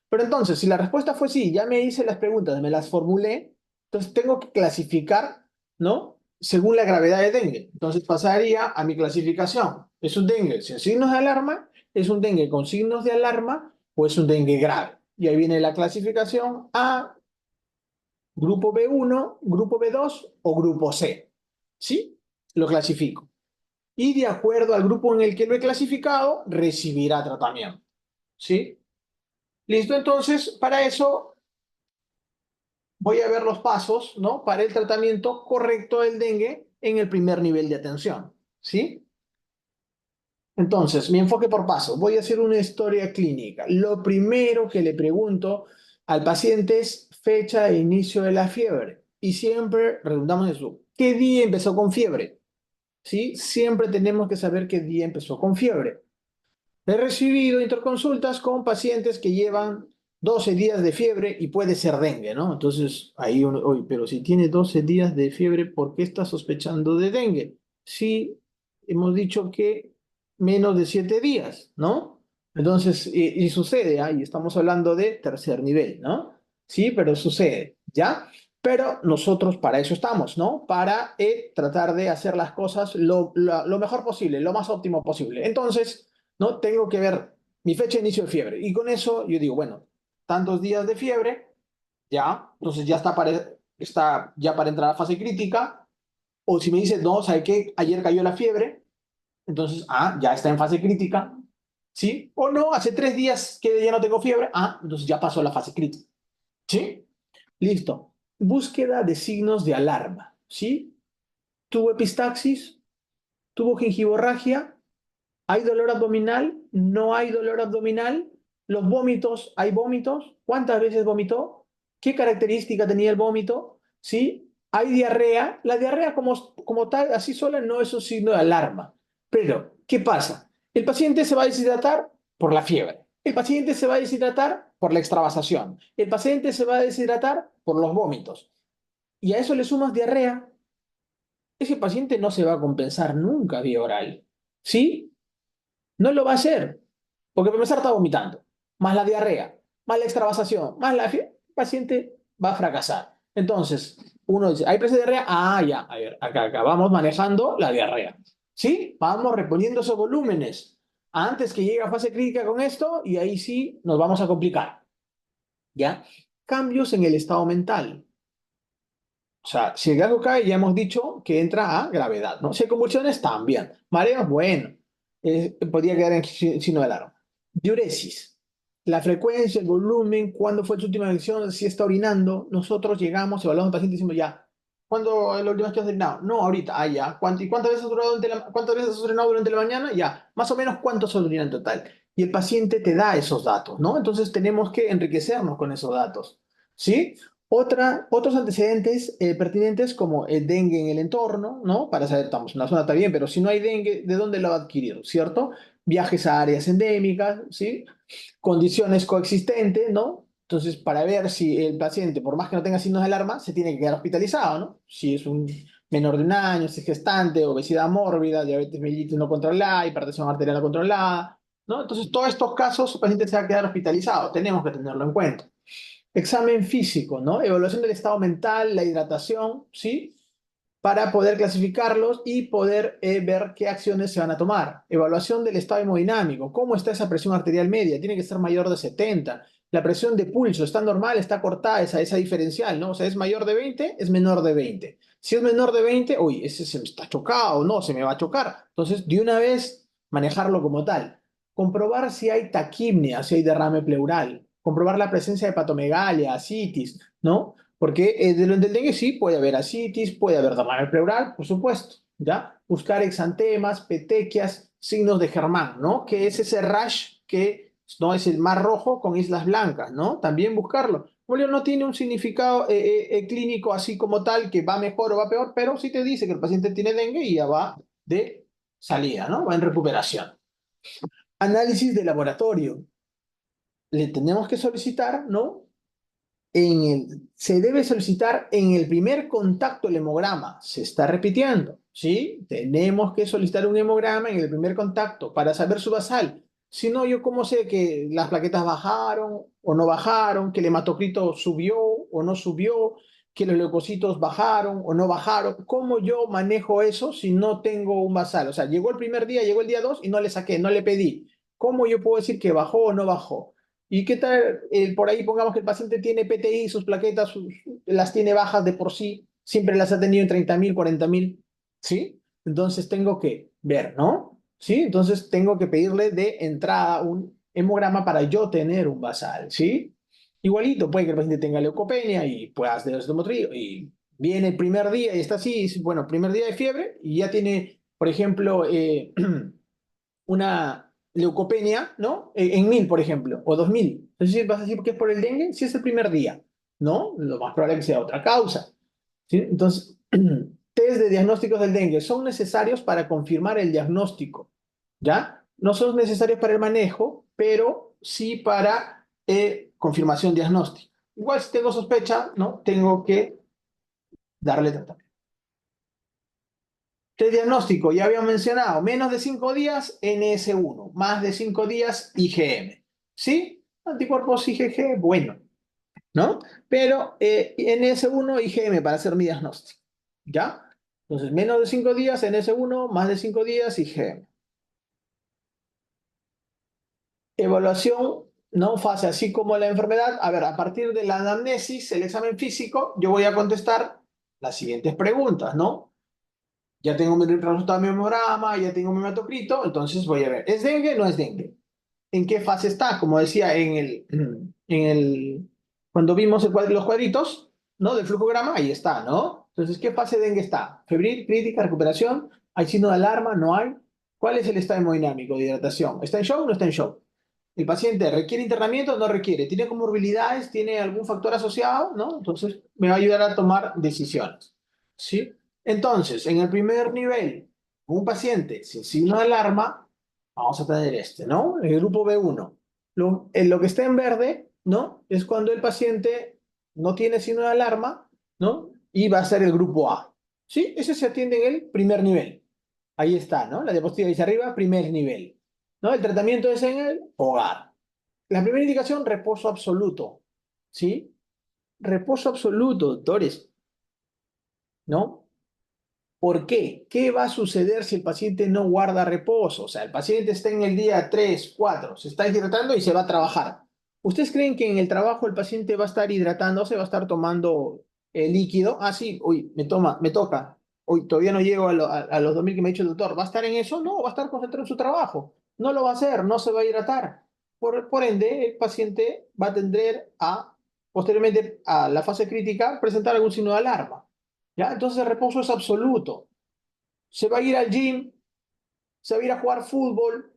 Pero entonces, si la respuesta fue sí, ya me hice las preguntas, me las formulé, entonces tengo que clasificar, ¿no? Según la gravedad de dengue. Entonces pasaría a mi clasificación. ¿Es un dengue sin signos de alarma? ¿Es un dengue con signos de alarma? ¿O es un dengue grave? Y ahí viene la clasificación A, grupo B1, grupo B2 o grupo C. ¿Sí? Lo clasifico y de acuerdo al grupo en el que lo he clasificado, recibirá tratamiento. ¿Sí? Listo, entonces, para eso voy a ver los pasos, ¿no? Para el tratamiento correcto del dengue en el primer nivel de atención. ¿Sí? Entonces, mi enfoque por paso. Voy a hacer una historia clínica. Lo primero que le pregunto al paciente es fecha de inicio de la fiebre. Y siempre redundamos en eso. ¿Qué día empezó con fiebre? ¿Sí? Siempre tenemos que saber qué día empezó con fiebre. He recibido interconsultas con pacientes que llevan 12 días de fiebre y puede ser dengue, ¿no? Entonces, ahí uno, oye, pero si tiene 12 días de fiebre, ¿por qué está sospechando de dengue? Sí, hemos dicho que menos de 7 días, ¿no? Entonces, y sucede, ¿ah? Y estamos hablando de tercer nivel, ¿no? Sí, pero sucede, ¿ya? Pero nosotros para eso estamos, ¿no? Para tratar de hacer las cosas lo mejor posible, lo más óptimo posible. Entonces, ¿no? Tengo que ver mi fecha de inicio de fiebre. Y con eso yo digo, bueno, tantos días de fiebre, ya, entonces ya está ya para entrar a fase crítica, O si me dice, no, ¿sabe qué? Ayer cayó la fiebre, entonces, ya está en fase crítica, ¿sí? O no, hace 3 días que ya no tengo fiebre, entonces ya pasó la fase crítica, ¿sí? Listo. Búsqueda de signos de alarma, ¿sí? ¿Tuvo epistaxis? ¿Tuvo gingivorragia? ¿Hay dolor abdominal? ¿No hay dolor abdominal? ¿Los vómitos? ¿Hay vómitos? ¿Cuántas veces vomitó? ¿Qué característica tenía el vómito? ¿Sí? ¿Hay diarrea? La diarrea como tal, así sola, no es un signo de alarma. Pero, ¿qué pasa? El paciente se va a deshidratar por la fiebre. El paciente se va a deshidratar por la extravasación. El paciente se va a deshidratar por los vómitos. Y a eso le sumas diarrea, ese paciente no se va a compensar nunca vía oral. ¿Sí? No lo va a hacer, porque para empezar está vomitando, más la diarrea, más la extravasación, más el paciente va a fracasar. Entonces, uno dice, ¿hay presa de diarrea? Ya, a ver, acá vamos manejando la diarrea. ¿Sí? Vamos reponiendo esos volúmenes antes que llegue a fase crítica con esto y ahí sí nos vamos a complicar. ¿Ya? Cambios en el estado mental. O sea, si el galgo cae, ya hemos dicho que entra a gravedad, ¿no? Si hay convulsiones, también. Mareos, bueno, podría quedar en signo de alarma. Diuresis. La frecuencia, el volumen, cuándo fue su última elección, si está orinando. Nosotros llegamos, evaluamos al paciente y decimos, ya, ¿cuándo es la última vez que has orinado? No, ahorita, ya. ¿Y cuántas veces has orinado cuántas veces has orinado durante la mañana? Ya. Más o menos, ¿cuántos has orinado en total? Y el paciente te da esos datos, ¿no? Entonces tenemos que enriquecernos con esos datos, ¿sí? Otros antecedentes pertinentes como el dengue en el entorno, ¿no? Para saber, estamos en la zona, está bien, pero si no hay dengue, ¿de dónde lo va a adquirir? ¿Cierto? Viajes a áreas endémicas, ¿sí? Condiciones coexistentes, ¿no? Entonces, para ver si el paciente, por más que no tenga signos de alarma, se tiene que quedar hospitalizado, ¿no? Si es un menor de 1 año, si es gestante, obesidad mórbida, diabetes mellitus no controlada, hipertensión arterial no controlada, ¿no? Entonces, todos estos casos, el paciente se va a quedar hospitalizado, tenemos que tenerlo en cuenta. Examen físico, ¿no? Evaluación del estado mental, la hidratación, ¿sí? Para poder clasificarlos y poder ver qué acciones se van a tomar. Evaluación del estado hemodinámico, ¿cómo está esa presión arterial media? Tiene que ser mayor de 70. La presión de pulso, ¿está normal? ¿Está cortada esa diferencial, ¿no? O sea, ¿es mayor de 20? ¿Es menor de 20? Si es menor de 20, uy, ese se me está chocado, no, se me va a chocar. Entonces, de una vez, manejarlo como tal. Comprobar si hay taquimia, si hay derrame pleural. Comprobar la presencia de hepatomegalia, asitis, ¿no? Porque del dengue sí puede haber asitis, puede haber derrame pleural, por supuesto, ¿ya? Buscar exantemas, petequias, signos de Germán, ¿no? Que es ese rash que no es el mar rojo con islas blancas, ¿no? También buscarlo. Julio no tiene un significado clínico así como tal que va mejor o va peor, pero sí te dice que el paciente tiene dengue y ya va de salida, ¿no? Va en recuperación. Análisis de laboratorio. Le tenemos que solicitar, ¿no? Se debe solicitar en el primer contacto el hemograma. Se está repitiendo, ¿sí? Tenemos que solicitar un hemograma en el primer contacto para saber su basal. Si no, yo cómo sé que las plaquetas bajaron o no bajaron, que el hematocrito subió o no subió, que los leucocitos bajaron o no bajaron. ¿Cómo yo manejo eso si no tengo un basal? O sea, llegó el primer día, llegó el día 2 y no le saqué, no le pedí. ¿Cómo yo puedo decir que bajó o no bajó? ¿Y qué tal? Por ahí pongamos que el paciente tiene PTI, sus plaquetas las tiene bajas de por sí, siempre las ha tenido en 30.000, 40.000, ¿sí? Entonces tengo que ver, ¿no? ¿Sí? Entonces tengo que pedirle de entrada un hemograma para yo tener un basal, ¿sí? Igualito, puede que el paciente tenga leucopenia y pueda hacer osteometría y viene el primer día y está así, bueno, primer día de fiebre y ya tiene, por ejemplo, una leucopenia, ¿no? En 1.000, por ejemplo, o 2.000. Entonces vas a decir que es por el dengue, si es el primer día, ¿no? Lo más probable es que sea otra causa, ¿sí? Entonces, test de diagnósticos del dengue son necesarios para confirmar el diagnóstico, ¿ya? No son necesarios para el manejo, pero sí para confirmación diagnóstica. Igual si tengo sospecha, ¿no? Tengo que darle tratamiento. El diagnóstico, ya había mencionado, menos de 5 días NS1, más de 5 días IgM. ¿Sí? Anticuerpos IgG, bueno, ¿no? Pero NS1, IgM para hacer mi diagnóstico. ¿Ya? Entonces, menos de 5 días NS1, más de 5 días IgM. Evaluación, ¿no? Fase así como la enfermedad. A ver, a partir de la anamnesis, el examen físico, yo voy a contestar las siguientes preguntas, ¿no? Ya tengo mi resultado de mi hemograma, ya tengo mi hematocrito, entonces voy a ver, ¿es dengue o no es dengue? ¿En qué fase está? Como decía cuando vimos los cuadritos, ¿no? Del flujograma, ahí está, ¿no? Entonces, ¿qué fase de dengue está? Febril, crítica, recuperación, ¿hay signo de alarma? ¿No hay? ¿Cuál es el estado hemodinámico de hidratación? ¿Está en shock o no está en shock? ¿El paciente requiere internamiento o no requiere? ¿Tiene comorbilidades? ¿Tiene algún factor asociado? ¿No? Entonces, me va a ayudar a tomar decisiones, ¿sí? Entonces, en el primer nivel, un paciente sin signo de alarma, vamos a tener este, ¿no? El grupo B1. Lo que está en verde, ¿no? Es cuando el paciente no tiene signo de alarma, ¿no? Y va a ser el grupo A. ¿Sí? Ese se atiende en el primer nivel. Ahí está, ¿no? La diapositiva dice arriba, primer nivel. ¿No? El tratamiento es en el hogar. La primera indicación, reposo absoluto. ¿Sí? Reposo absoluto, doctores. ¿No? ¿Por qué? ¿Qué va a suceder si el paciente no guarda reposo? O sea, el paciente está en el día 3, 4, se está hidratando y se va a trabajar. ¿Ustedes creen que en el trabajo el paciente va a estar hidratándose, va a estar tomando líquido? Ah, sí, uy, me toca. Uy, todavía no llego a los 2000 que me ha dicho el doctor. ¿Va a estar en eso? No, va a estar concentrado en su trabajo. No lo va a hacer, no se va a hidratar. Por ende, el paciente va a tender a, posteriormente a la fase crítica, presentar algún signo de alarma. ¿Ya? Entonces el reposo es absoluto. Se va a ir al gym, se va a ir a jugar fútbol.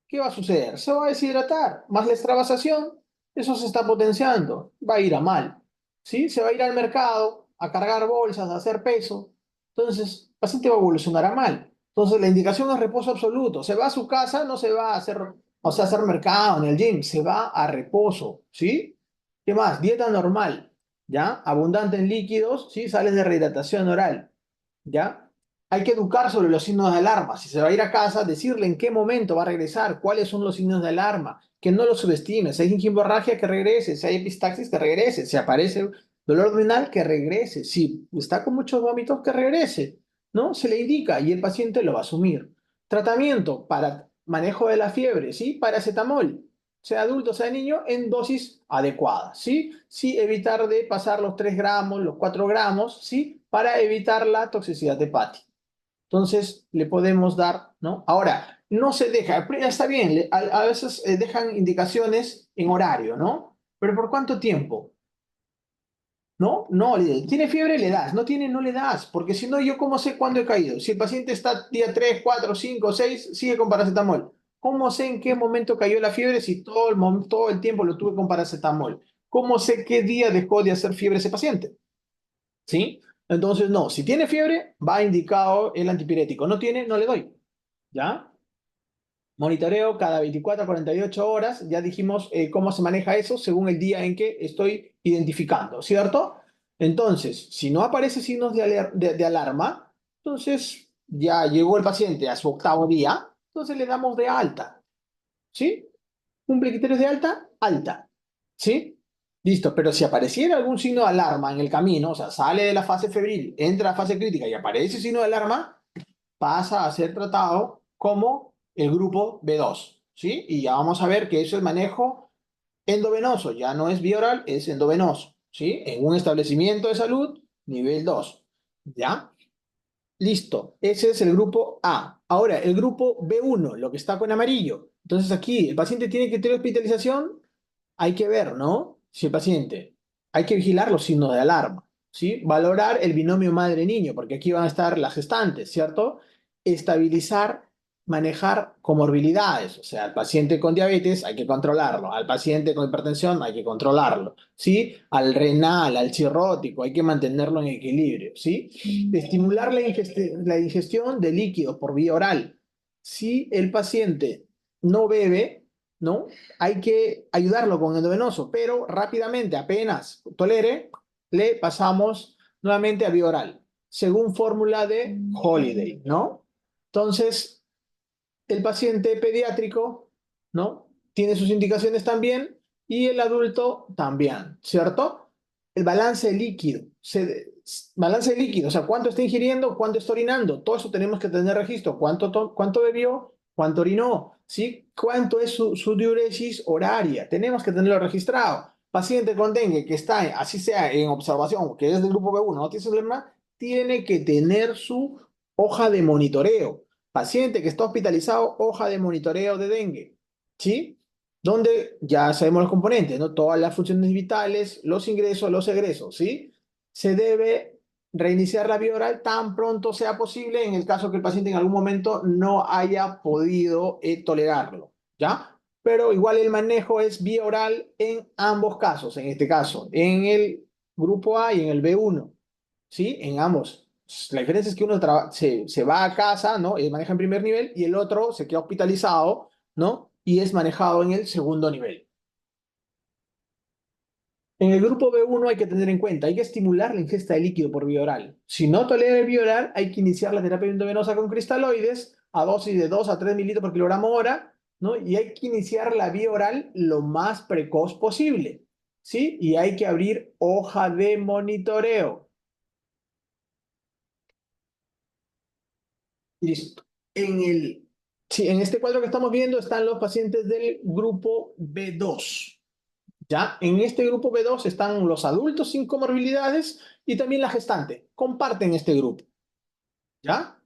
¿Qué va a suceder? Se va a deshidratar, más la extravasación, eso se está potenciando, va a ir a mal. ¿Sí? Se va a ir al mercado a cargar bolsas, a hacer peso. Entonces, el paciente va a evolucionar a mal. Entonces, la indicación es reposo absoluto. Se va a su casa, no se va a hacer, o sea, a hacer mercado en el gym, se va a reposo. ¿Sí? ¿Qué más? Dieta normal, ¿ya? Abundante en líquidos, ¿sí? Sales de rehidratación oral. ¿Ya? Hay que educar sobre los signos de alarma. Si se va a ir a casa, decirle en qué momento va a regresar, cuáles son los signos de alarma, que no lo subestime. Si hay hemorragia, que regrese. Si hay epistaxis, que regrese. Si aparece dolor abdominal, que regrese. Si está con muchos vómitos, que regrese. ¿No? Se le indica y el paciente lo va a asumir. Tratamiento para manejo de la fiebre, ¿sí? Paracetamol, sea adulto, sea niño, en dosis adecuadas, ¿sí? Sí, evitar de pasar los 3 gramos, los 4 gramos, ¿sí? Para evitar la toxicidad hepática. Entonces, le podemos dar, ¿no? Ahora, no se deja, está bien, a veces dejan indicaciones en horario, ¿no? Pero ¿por cuánto tiempo? ¿No? No, tiene fiebre, le das, no tiene, no le das, porque si no, yo cómo sé cuándo he caído. Si el paciente está día 3, 4, 5, 6, sigue con paracetamol. ¿Cómo sé en qué momento cayó la fiebre si todo el tiempo lo tuve con paracetamol? ¿Cómo sé qué día dejó de hacer fiebre ese paciente? ¿Sí? Entonces, no, si tiene fiebre, va indicado el antipirético. No tiene, no le doy. ¿Ya? Monitoreo cada 24 a 48 horas. Ya dijimos cómo se maneja eso según el día en que estoy identificando, ¿cierto? Entonces, si no aparece signos de alarma, entonces ya llegó el paciente a su octavo día, entonces le damos de alta, ¿sí? ¿Cumple criterios de alta? Alta, ¿sí? Listo, pero si apareciera algún signo de alarma en el camino, o sea, sale de la fase febril, entra a fase crítica y aparece signo de alarma, pasa a ser tratado como el grupo B2, ¿sí? Y ya vamos a ver que eso es manejo endovenoso, ya no es vía oral, es endovenoso, ¿sí? En un establecimiento de salud, nivel 2, ¿ya? Listo, ese es el grupo A. Ahora, el grupo B1, lo que está con amarillo. Entonces aquí, el paciente tiene que tener hospitalización, hay que ver, ¿no? Si el paciente, hay que vigilar los signos de alarma, ¿sí? Valorar el binomio madre-niño, porque aquí van a estar las gestantes, ¿cierto? Estabilizar, manejar comorbilidades, o sea, al paciente con diabetes hay que controlarlo, al paciente con hipertensión hay que controlarlo, ¿sí? Al renal, al cirrótico, hay que mantenerlo en equilibrio, ¿sí? Estimular la ingestión de líquidos por vía oral. Si el paciente no bebe, ¿no? Hay que ayudarlo con endovenoso, pero rápidamente, apenas tolere, le pasamos nuevamente a vía oral, según fórmula de Holiday, ¿no? Entonces, el paciente pediátrico, ¿no? Tiene sus indicaciones también y el adulto también, ¿cierto? El balance líquido, balance líquido, o sea, cuánto está ingiriendo, cuánto está orinando, todo eso tenemos que tener registro, cuánto bebió, cuánto orinó, ¿sí? Cuánto es su diuresis horaria, tenemos que tenerlo registrado. Paciente con dengue que está, así sea en observación, que es del grupo B1, no tiene problema, tiene que tener su hoja de monitoreo. Paciente que está hospitalizado, hoja de monitoreo de dengue, ¿sí? Donde ya sabemos los componentes, ¿no? Todas las funciones vitales, los ingresos, los egresos, ¿sí? Se debe reiniciar la vía oral tan pronto sea posible en el caso que el paciente en algún momento no haya podido tolerarlo, ¿ya? Pero igual el manejo es vía oral en ambos casos, en este caso, en el grupo A y en el B1, ¿sí? En ambos. La diferencia es que uno se va a casa, ¿no? Y maneja en primer nivel y el otro se queda hospitalizado, ¿no? Y es manejado en el segundo nivel. En el grupo B1 hay que tener en cuenta, hay que estimular la ingesta de líquido por vía oral. Si no tolera el vía oral, hay que iniciar la terapia endovenosa con cristaloides a dosis de 2 a 3 mililitros por kilogramo hora, ¿no? Y hay que iniciar la vía oral lo más precoz posible, ¿sí? Y hay que abrir hoja de monitoreo. Listo. Sí, en este cuadro que estamos viendo están los pacientes del grupo B2. ¿Ya? En este grupo B2 están los adultos sin comorbilidades y también la gestante. Comparten este grupo. ¿Ya?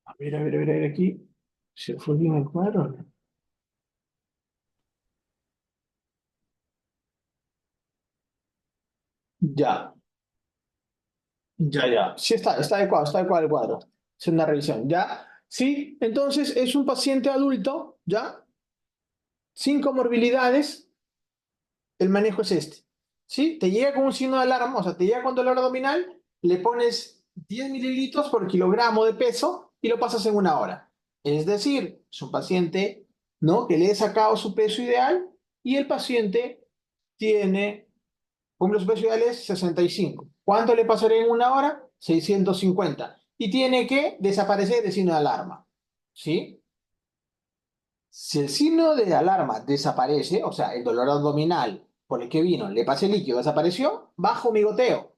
A ver aquí. ¿Se fue bien el cuadro? Ya, ya. Sí está adecuado el cuadro. Es una revisión, ¿ya? Sí, entonces es un paciente adulto, ¿ya? Sin comorbilidades, el manejo es este. ¿Sí? Te llega con un signo de alarma, o sea, te llega con dolor abdominal, le pones 10 mililitros por kilogramo de peso y lo pasas en una hora. Es decir, es un paciente, ¿no? Que le he sacado su peso ideal y el paciente tiene, cumple su peso ideal es 65. ¿Cuánto le pasaré en una hora? 650. Y tiene que desaparecer el signo de alarma. ¿Sí? Si el signo de alarma desaparece, o sea, el dolor abdominal por el que vino, le pasé líquido, desapareció, bajo mi goteo,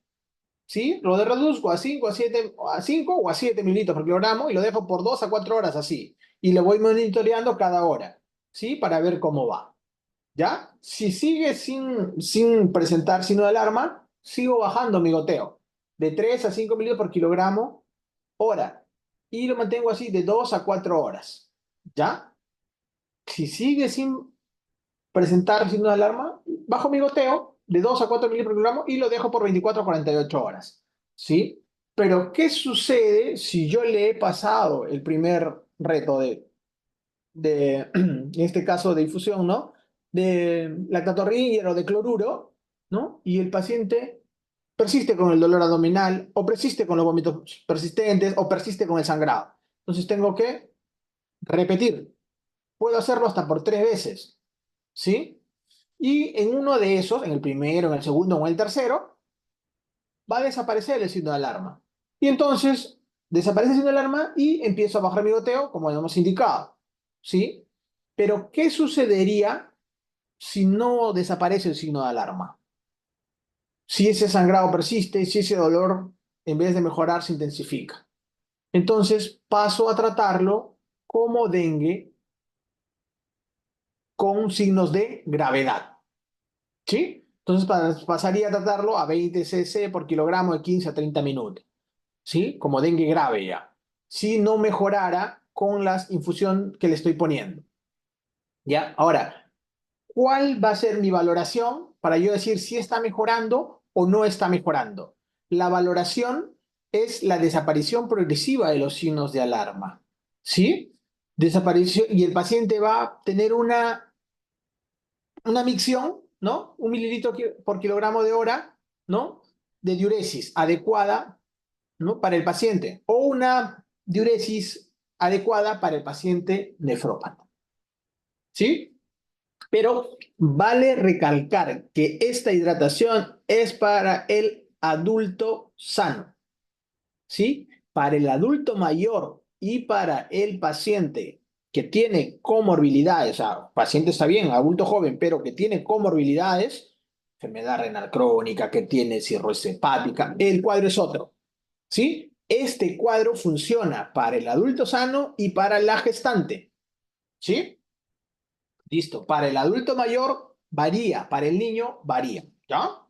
¿sí? Lo reduzco a 5 a 5 o a 7 mililitros por kilogramo y lo dejo por 2 a 4 horas así. Y lo voy monitoreando cada hora, ¿sí? Para ver cómo va, ¿ya? Si sigue sin presentar signo de alarma, sigo bajando mi goteo de 3 a 5 mililitros por kilogramo hora. Y lo mantengo así de 2 a 4 horas, ¿ya? Si sigue sin presentar signo de alarma, bajo mi goteo de 2 a 4 mililitros por gramo y lo dejo por 24 a 48 horas. ¿Sí? Pero, ¿qué sucede si yo le he pasado el primer reto en este caso de infusión, ¿no? De lactatorrhea o de cloruro, ¿no? Y el paciente persiste con el dolor abdominal o persiste con los vómitos persistentes o persiste con el sangrado. Entonces tengo que repetir. Puedo hacerlo hasta por 3 veces, ¿sí? Y en uno de esos, en el primero, en el segundo o en el tercero, va a desaparecer el signo de alarma. Y entonces desaparece el signo de alarma y empiezo a bajar mi goteo, como hemos indicado. ¿Sí? Pero, ¿qué sucedería si no desaparece el signo de alarma? Si ese sangrado persiste, si ese dolor, en vez de mejorar, se intensifica. Entonces paso a tratarlo como dengue con signos de gravedad. ¿Sí? Entonces pasaría a tratarlo a 20 cc por kilogramo de 15 a 30 minutos, ¿sí? Como dengue grave ya. Si no mejorara con la infusión que le estoy poniendo, ¿ya? Ahora, ¿cuál va a ser mi valoración para yo decir si está mejorando o no está mejorando? La valoración es la desaparición progresiva de los signos de alarma, ¿sí? Desaparición, y el paciente va a tener una micción, ¿no? 1 mililitro por kilogramo de hora, ¿no? De diuresis adecuada, ¿no? Para el paciente o una diuresis adecuada para el paciente nefrópata, ¿sí? Pero vale recalcar que esta hidratación es para el adulto sano, ¿sí? Para el adulto mayor y para el paciente que tiene comorbilidades, o sea, paciente está bien, adulto joven, pero que tiene comorbilidades, enfermedad renal crónica, que tiene cirrosis hepática, el cuadro es otro, ¿sí? Este cuadro funciona para el adulto sano y para la gestante, ¿sí? Listo. Para el adulto mayor varía, para el niño varía. ¿Ya?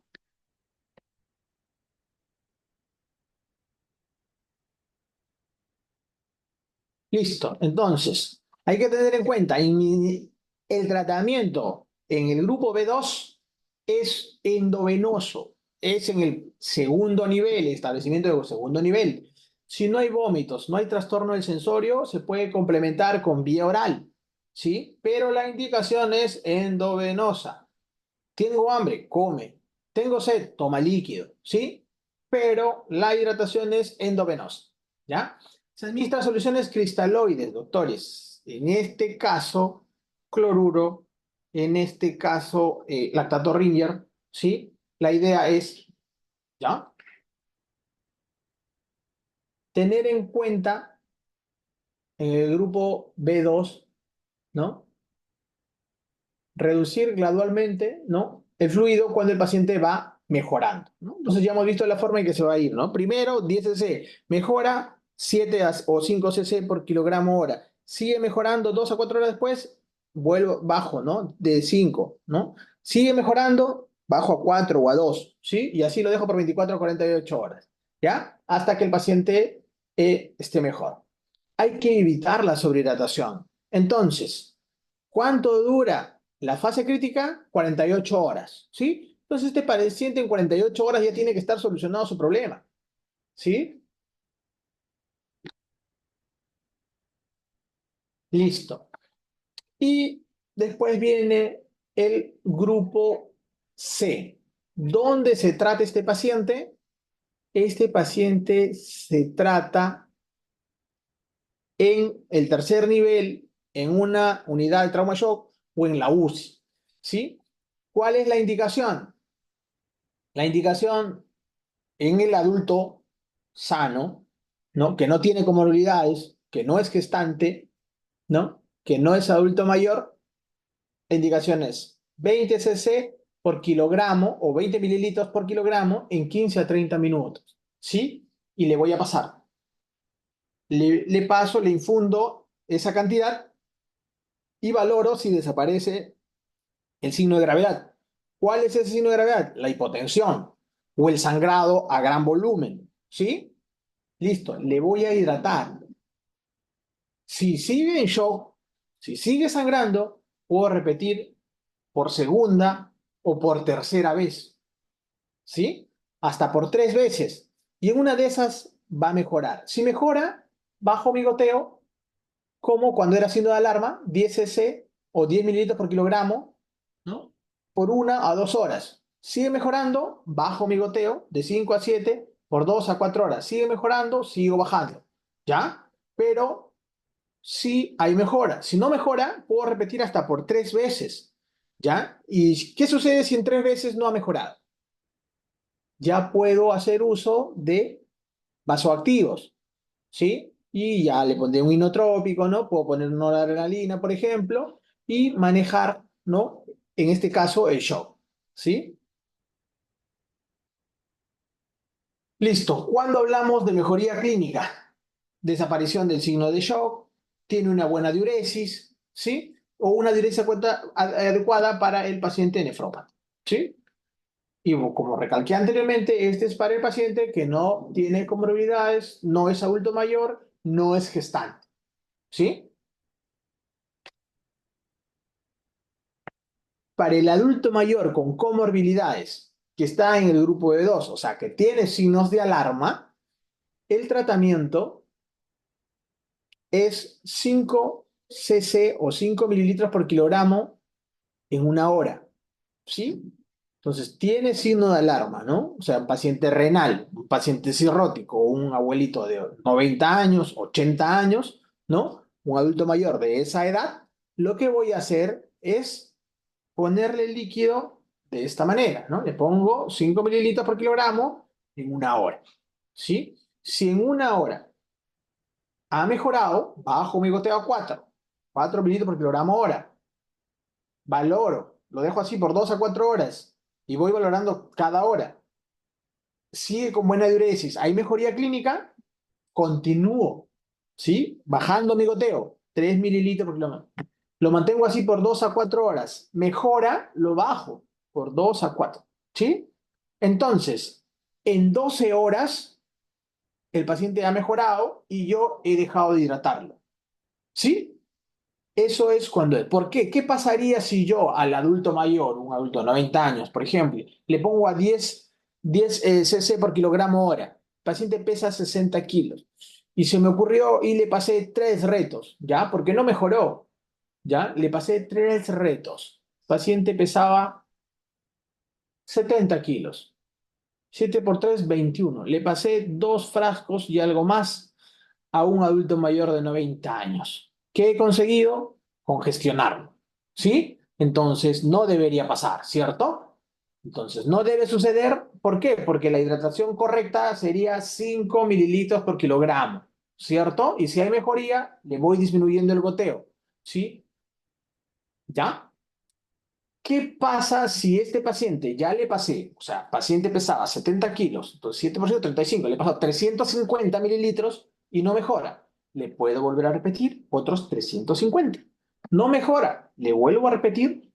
Listo. Entonces, hay que tener en cuenta, el tratamiento en el grupo B2 es endovenoso, es en el segundo nivel, establecimiento de segundo nivel. Si no hay vómitos, no hay trastorno del sensorio, se puede complementar con vía oral, ¿sí? Pero la indicación es endovenosa. Tengo hambre, come. Tengo sed, toma líquido, ¿sí? Pero la hidratación es endovenosa, ¿ya? Se administran soluciones cristaloides, doctores. En este caso, cloruro, en este caso, lactato Ringer, ¿sí? La idea es, ¿ya? Tener en cuenta en el grupo B2, ¿no? Reducir gradualmente, ¿no? El fluido cuando el paciente va mejorando, ¿no? Entonces ya hemos visto la forma en que se va a ir, ¿no? Primero, 10 cc, mejora 7 o 5 cc por kilogramo hora. Sigue mejorando 2 a 4 horas después, vuelvo bajo, ¿no? De 5, ¿no? Sigue mejorando, bajo a 4 o a 2, ¿sí? Y así lo dejo por 24 a 48 horas, ¿ya? Hasta que el paciente esté mejor. Hay que evitar la sobrehidratación. Entonces, ¿cuánto dura la fase crítica? 48 horas, ¿sí? Entonces este paciente en 48 horas ya tiene que estar solucionado su problema, ¿sí? Listo. Y después viene el grupo C. ¿Dónde se trata este paciente? Este paciente se trata en el tercer nivel, en una unidad de trauma shock o en la UCI, ¿sí? ¿Cuál es la indicación? La indicación en el adulto sano, ¿no? Que no tiene comorbilidades, que no es gestante, ¿no? Que no es adulto mayor, la indicación es 20 cc por kilogramo o 20 mililitros por kilogramo en 15 a 30 minutos, ¿sí? Y le voy a pasar. Le paso, le infundo esa cantidad y valoro si desaparece el signo de gravedad. ¿Cuál es ese signo de gravedad? La hipotensión o el sangrado a gran volumen, ¿sí? Listo, le voy a hidratar. Si sigue en shock, si sigue sangrando, puedo repetir por segunda o por tercera vez, ¿sí? Hasta por 3 veces. Y en una de esas va a mejorar. Si mejora, bajo mi goteo, como cuando era signo de alarma, 10 cc o 10 mililitros por kilogramo, ¿no? Por 1 a 2 horas. Sigue mejorando, bajo mi goteo de 5 a 7 por 2 a 4 horas. Sigue mejorando, sigo bajando, ¿ya? Pero si hay mejora. Si no mejora, puedo repetir hasta por 3 veces, ¿ya? ¿Y qué sucede si en 3 veces no ha mejorado? Ya puedo hacer uso de vasoactivos, ¿sí? Y ya le pondré un inotrópico, ¿no? Puedo poner noradrenalina, por ejemplo, y manejar, ¿no? En este caso, el shock, ¿sí? Listo. Cuando hablamos de mejoría clínica, desaparición del signo de shock, tiene una buena diuresis, ¿sí? O una diuresis adecuada para el paciente nefrópata, ¿sí? Y como recalqué anteriormente, este es para el paciente que no tiene comorbilidades, no es adulto mayor, no es gestante, ¿sí? Para el adulto mayor con comorbilidades que está en el grupo de 2, o sea, que tiene signos de alarma, el tratamiento es 5 cc o 5 mililitros por kilogramo en una hora, ¿sí? Entonces, tiene signo de alarma, ¿no? O sea, un paciente renal, un paciente cirrótico, un abuelito de 90 años, 80 años, ¿no? Un adulto mayor de esa edad, lo que voy a hacer es ponerle el líquido de esta manera, ¿no? Le pongo 5 mililitros por kilogramo en una hora, ¿sí? Si en una hora ha mejorado, bajo mi goteo a 4 mililitros por kilogramo hora. Valoro, lo dejo así por 2 a 4 horas y voy valorando cada hora. Sigue con buena diuresis, hay mejoría clínica, continúo, ¿sí? Bajando mi goteo, 3 mililitros por kilogramo. Lo mantengo así por 2 a 4 horas. Mejora, lo bajo por 2 a 4. ¿Sí? Entonces, en 12 horas, el paciente ha mejorado y yo he dejado de hidratarlo. ¿Sí? Eso es cuando... ¿Por qué? ¿Qué pasaría si yo al adulto mayor, un adulto de 90 años, por ejemplo, le pongo a 10 cc por kilogramo hora? El paciente pesa 60 kilos. Y se me ocurrió y le pasé 3 retos, ¿ya? Porque no mejoró, ¿ya? Le pasé 3 retos. El paciente pesaba 70 kilos. 7 por 3, 21. Le pasé 2 frascos y algo más a un adulto mayor de 90 años. ¿Qué he conseguido? Congestionarlo. ¿Sí? Entonces no debería pasar, ¿cierto? Entonces no debe suceder. ¿Por qué? Porque la hidratación correcta sería 5 mililitros por kilogramo, ¿cierto? Y si hay mejoría, le voy disminuyendo el goteo. ¿Sí? ¿Ya? ¿Qué pasa si este paciente ya le pasé, o sea, paciente pesaba 70 kilos, entonces 7% 35, le paso 350 mililitros y no mejora? Le puedo volver a repetir otros 350. No mejora, le vuelvo a repetir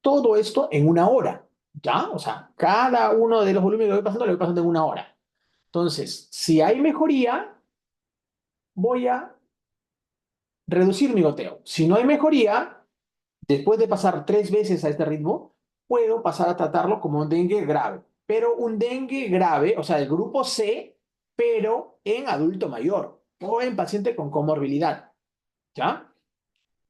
todo esto en una hora, ¿ya? O sea, cada uno de los volúmenes que voy pasando, le voy pasando en una hora. Entonces, si hay mejoría, voy a reducir mi goteo. Si no hay mejoría, después de pasar 3 veces a este ritmo, puedo pasar a tratarlo como un dengue grave. Pero un dengue grave, o sea, el grupo C, pero en adulto mayor o en paciente con comorbilidad. ¿Ya?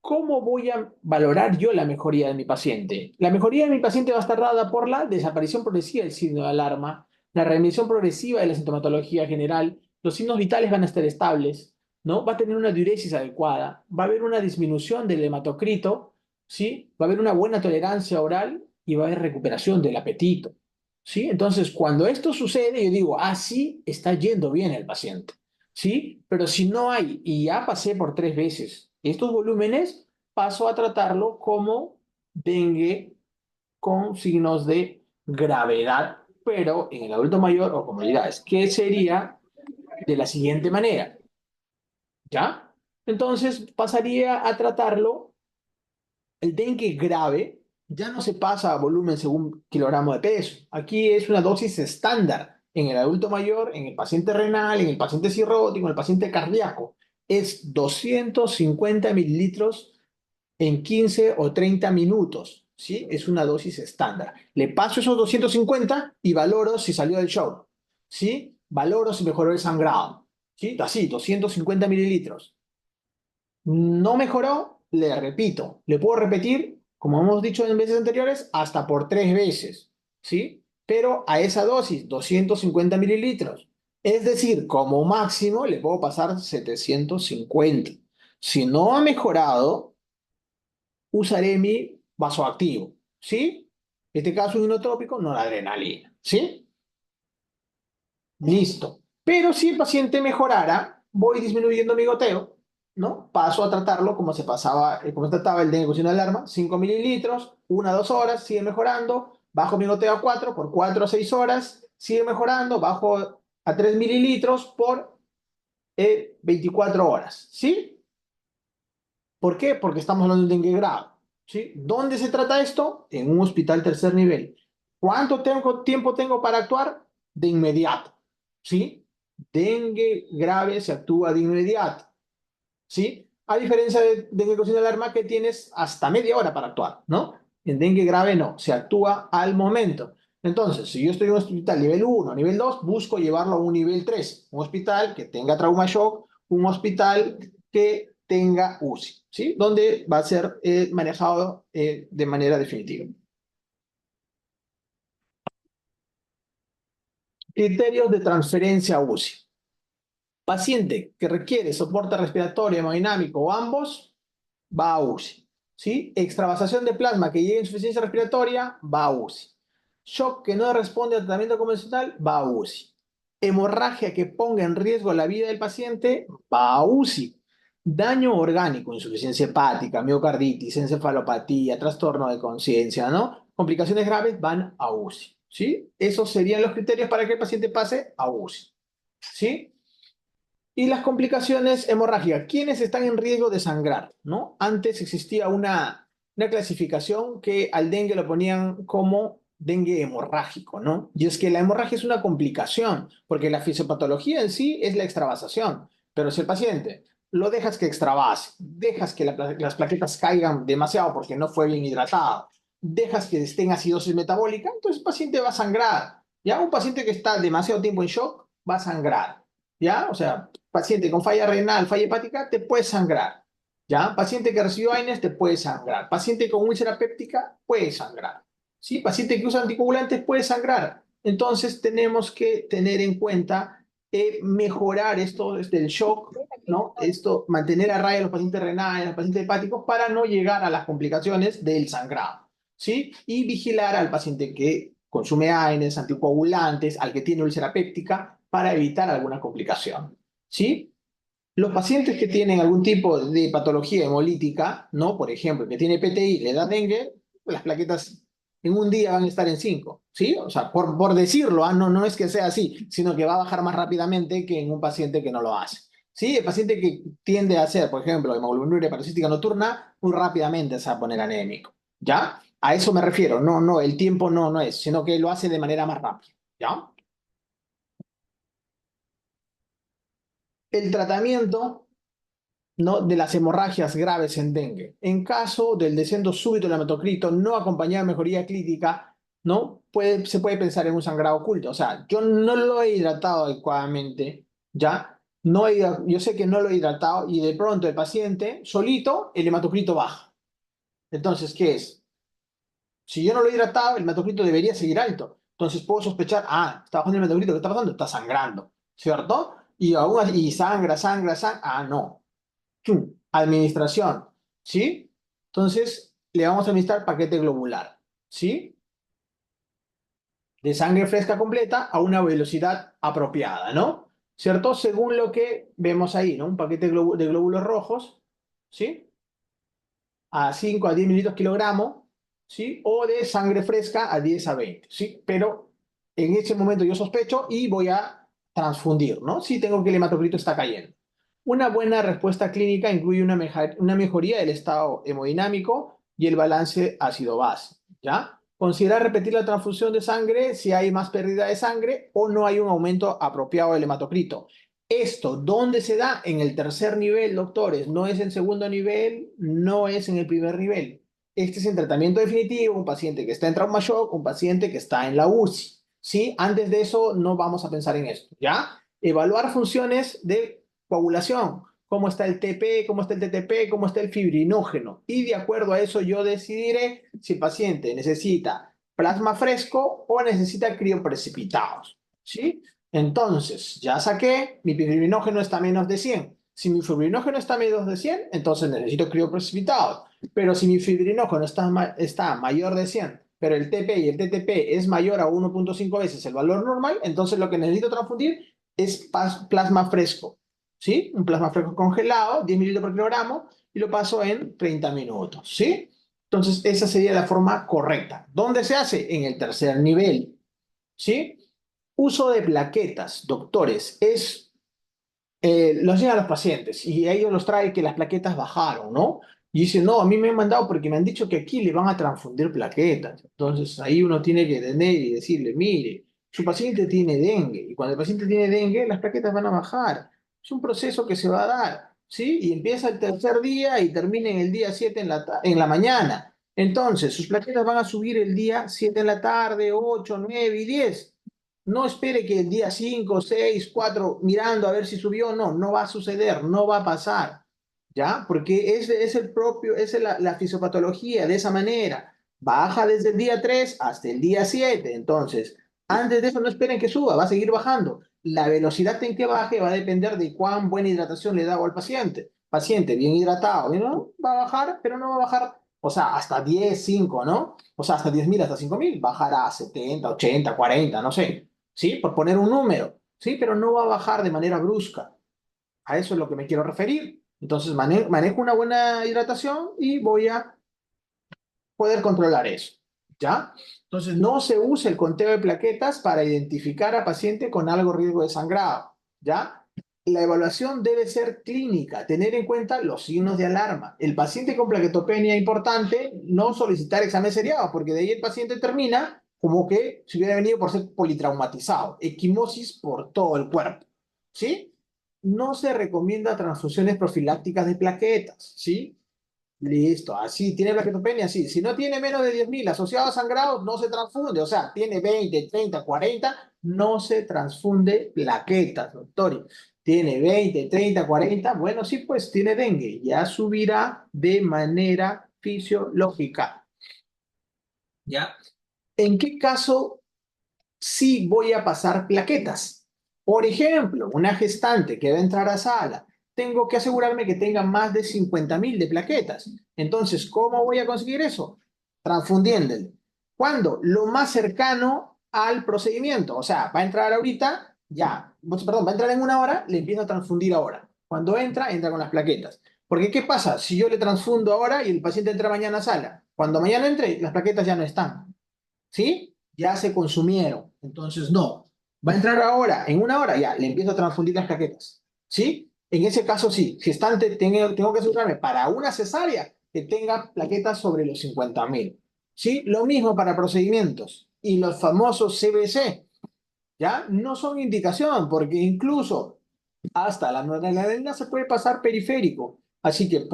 ¿Cómo voy a valorar yo la mejoría de mi paciente? La mejoría de mi paciente va a estar dada por la desaparición progresiva del signo de alarma, la remisión progresiva de la sintomatología general, los signos vitales van a estar estables, ¿no? Va a tener una diuresis adecuada, va a haber una disminución del hematocrito, ¿sí? Va a haber una buena tolerancia oral y va a haber recuperación del apetito, ¿sí? Entonces, cuando esto sucede, yo digo, ah, sí, está yendo bien el paciente. ¿Sí? Pero si no hay, y ya pasé por 3 veces estos volúmenes, paso a tratarlo como dengue con signos de gravedad, pero en el adulto mayor o comunidades, que sería de la siguiente manera, ¿ya? Entonces pasaría a tratarlo, el dengue grave ya no se pasa a volumen según kilogramo de peso. Aquí es una dosis estándar en el adulto mayor, en el paciente renal, en el paciente cirrótico, en el paciente cardíaco. Es 250 mililitros en 15 o 30 minutos. ¿Sí? Es una dosis estándar. Le paso esos 250 y valoro si salió del show. ¿Sí? Valoro si mejoró el sangrado. ¿Sí? Así, 250 mililitros. No mejoró, le repito. Le puedo repetir, como hemos dicho en veces anteriores, hasta por 3 veces, ¿sí? Pero a esa dosis, 250 mililitros. Es decir, como máximo le puedo pasar 750. Si no ha mejorado, usaré mi vasoactivo, ¿sí? En este caso, un inotrópico, no la adrenalina, ¿sí? Listo. Pero si el paciente mejorara, voy disminuyendo mi goteo, ¿no? Paso a tratarlo como se pasaba, como se trataba el dengue con signo de alarma, 5 mililitros, 1 a 2 horas, sigue mejorando, bajo mi goteo a 4 por 4 a 6 horas, sigue mejorando, bajo a 3 mililitros por 24 horas, ¿sí? ¿Por qué? Porque estamos hablando de un dengue grave, ¿sí? ¿Dónde se trata esto? En un hospital tercer nivel. ¿Tiempo tengo para actuar? De inmediato, ¿sí? Dengue grave se actúa de inmediato, ¿sí? A diferencia de dengue con signo de alarma que tienes hasta media hora para actuar, ¿no? En dengue grave no, se actúa al momento. Entonces, si yo estoy en un hospital nivel 1, nivel 2, busco llevarlo a un nivel 3, un hospital que tenga trauma shock, un hospital que tenga UCI, ¿sí? Donde va a ser manejado de manera definitiva. Criterios de transferencia a UCI. Paciente que requiere soporte respiratorio, hemodinámico o ambos, va a UCI. ¿Sí? Extravasación de plasma que llegue a insuficiencia respiratoria, va a UCI. Shock que no responde al tratamiento convencional, va a UCI. Hemorragia que ponga en riesgo la vida del paciente, va a UCI. Daño orgánico, insuficiencia hepática, miocarditis, encefalopatía, trastorno de conciencia, ¿no? Complicaciones graves van a UCI. ¿Sí? Esos serían los criterios para que el paciente pase a UCI. ¿Sí? Y las complicaciones hemorrágicas. ¿Quiénes están en riesgo de sangrar? ¿No? Antes existía una clasificación que al dengue lo ponían como dengue hemorrágico, ¿no? Y es que la hemorragia es una complicación, porque la fisiopatología en sí es la extravasación. Pero si el paciente lo dejas que extravase, dejas que las plaquetas caigan demasiado porque no fue bien hidratado, dejas que esté en acidosis metabólica, entonces el paciente va a sangrar. ¿Ya? Un paciente que está demasiado tiempo en shock va a sangrar. ¿Ya? O sea, paciente con falla renal, falla hepática, te puede sangrar. ¿Ya? Paciente que recibió AINES te puede sangrar. Paciente con úlcera péptica puede sangrar. ¿Sí? Paciente que usa anticoagulantes puede sangrar. Entonces tenemos que tener en cuenta mejorar esto del shock, ¿no? Esto, mantener a raya a los pacientes renales, a los pacientes hepáticos para no llegar a las complicaciones del sangrado. ¿Sí? Y vigilar al paciente que consume AINES, anticoagulantes, al que tiene úlcera péptica, para evitar alguna complicación. ¿Sí? Los pacientes que tienen algún tipo de patología hemolítica, ¿no? Por ejemplo, que tiene PTI, le da dengue, las plaquetas en un día van a estar en 5, ¿sí? O sea, por decirlo, ¿ah? No, no es que sea así, sino que va a bajar más rápidamente que en un paciente que no lo hace. ¿Sí? El paciente que tiende a hacer, por ejemplo, hemoglobinuria paroxística nocturna, muy rápidamente se va a poner anémico, ¿ya? A eso me refiero, no, no, el tiempo no, no es, sino que lo hace de manera más rápida, ¿ya? El tratamiento, ¿no? De las hemorragias graves en dengue. En caso del descenso súbito del hematocrito no acompañado de mejoría clínica, ¿no? Se puede pensar en un sangrado oculto. O sea, yo no lo he hidratado adecuadamente, ¿ya? Yo sé que no lo he hidratado y de pronto el paciente solito, el hematocrito baja. Entonces, ¿qué es? Si yo no lo he hidratado, el hematocrito debería seguir alto. Entonces puedo sospechar, está bajando el hematocrito, ¿qué está pasando? Está sangrando, ¿cierto? Y aún así, y sangra, sangra, sangra. No. ¡Chum! Administración, ¿sí? Entonces, le vamos a administrar paquete globular, ¿sí? De sangre fresca completa a una velocidad apropiada, ¿no? ¿Cierto? Según lo que vemos ahí, ¿no? Un paquete de glóbulos rojos, ¿sí? A 5 a 10 mililitros kilogramo, ¿sí? O de sangre fresca a 10 a 20, ¿sí? Pero en ese momento yo sospecho y voy a transfundir, ¿no? Si tengo que el hematocrito está cayendo. Una buena respuesta clínica incluye una mejoría del estado hemodinámico y el balance ácido-base, ¿ya? Considerar repetir la transfusión de sangre si hay más pérdida de sangre o no hay un aumento apropiado del hematocrito. Esto, ¿dónde se da? En el tercer nivel, doctores. No es en segundo nivel, no es en el primer nivel. Este es en tratamiento definitivo, un paciente que está en trauma shock, un paciente que está en la UCI. ¿Sí? Antes de eso, no vamos a pensar en esto, ¿ya? Evaluar funciones de coagulación. ¿Cómo está el TP? ¿Cómo está el TTP? ¿Cómo está el fibrinógeno? Y de acuerdo a eso, yo decidiré si el paciente necesita plasma fresco o necesita crioprecipitados. ¿Sí? Entonces, ya saqué, mi fibrinógeno está a menos de 100. Si mi fibrinógeno está a menos de 100, entonces necesito crioprecipitados. Pero si mi fibrinógeno está mayor de 100, pero el TP y el TTP es mayor a 1.5 veces el valor normal, entonces lo que necesito transfundir es plasma fresco. ¿Sí? Un plasma fresco congelado, 10 mililitros por kilogramo, y lo paso en 30 minutos. ¿Sí? Entonces, esa sería la forma correcta. ¿Dónde se hace? En el tercer nivel. ¿Sí? Uso de plaquetas, doctores, los llegan a los pacientes y a ellos los trae que las plaquetas bajaron, ¿no? Y dicen, no, a mí me han mandado porque me han dicho que aquí le van a transfundir plaquetas. Entonces ahí uno tiene que tener y decirle, mire, su paciente tiene dengue y cuando el paciente tiene dengue, las plaquetas van a bajar. Es un proceso que se va a dar, ¿sí? Y empieza el tercer día y termina en el día 7 en la mañana. Entonces, sus plaquetas van a subir el día 7 en la tarde, 8, 9 y 10. No espere que el día 5, 6, 4, mirando a ver si subió, no, no va a suceder, no va a pasar, ¿ya? Porque es el propio, es la fisiopatología de esa manera. Baja desde el día 3 hasta el día 7, entonces, antes de eso no esperen que suba, va a seguir bajando. La velocidad en que baje va a depender de cuán buena hidratación le da al paciente. Paciente bien hidratado, ¿no? Va a bajar, pero no va a bajar, o sea, hasta 10, 5, ¿no? O sea, hasta 10.000, hasta 5.000, bajará a 70, 80, 40, no sé. ¿Sí? Por poner un número, ¿sí? Pero no va a bajar de manera brusca. A eso es lo que me quiero referir. Entonces manejo una buena hidratación y voy a poder controlar eso, ¿ya? Entonces no se usa el conteo de plaquetas para identificar a paciente con algo riesgo de sangrado, ¿ya? La evaluación debe ser clínica, tener en cuenta los signos de alarma. El paciente con plaquetopenia, importante, no solicitar examen seriado, porque de ahí el paciente termina como que se hubiera venido por ser politraumatizado, equimosis por todo el cuerpo, ¿sí? No se recomienda transfusiones profilácticas de plaquetas, ¿sí? Listo, así tiene plaquetopenia, sí. Si no tiene menos de 10.000 asociados a sangrados, no se transfunde. O sea, tiene 20, 30, 40, no se transfunde plaquetas, doctor. Tiene 20, 30, 40, bueno, sí, pues tiene dengue. Ya subirá de manera fisiológica. ¿Ya? ¿En qué caso sí voy a pasar plaquetas? Por ejemplo, una gestante que va a entrar a sala, tengo que asegurarme que tenga más de 50.000 de plaquetas. Entonces, ¿cómo voy a conseguir eso? Transfundiéndole. ¿Cuándo? Lo más cercano al procedimiento. O sea, va a entrar ahorita, ya, perdón, va a entrar en una hora, le empiezo a transfundir ahora. Cuando entra, entra con las plaquetas. Porque, ¿qué pasa? Si yo le transfundo ahora y el paciente entra mañana a sala, cuando mañana entre, las plaquetas ya no están. ¿Sí? Ya se consumieron. Entonces, no. Va a entrar ahora, en una hora, ya, le empiezo a transfundir las plaquetas. ¿Sí? En ese caso, sí. Gestante, tengo que asegurarme para una cesárea que tenga plaquetas sobre los 50.000. ¿Sí? Lo mismo para procedimientos. Y los famosos CBC, ¿ya? No son indicación, porque incluso hasta la noradrenalina se puede pasar periférico. Así que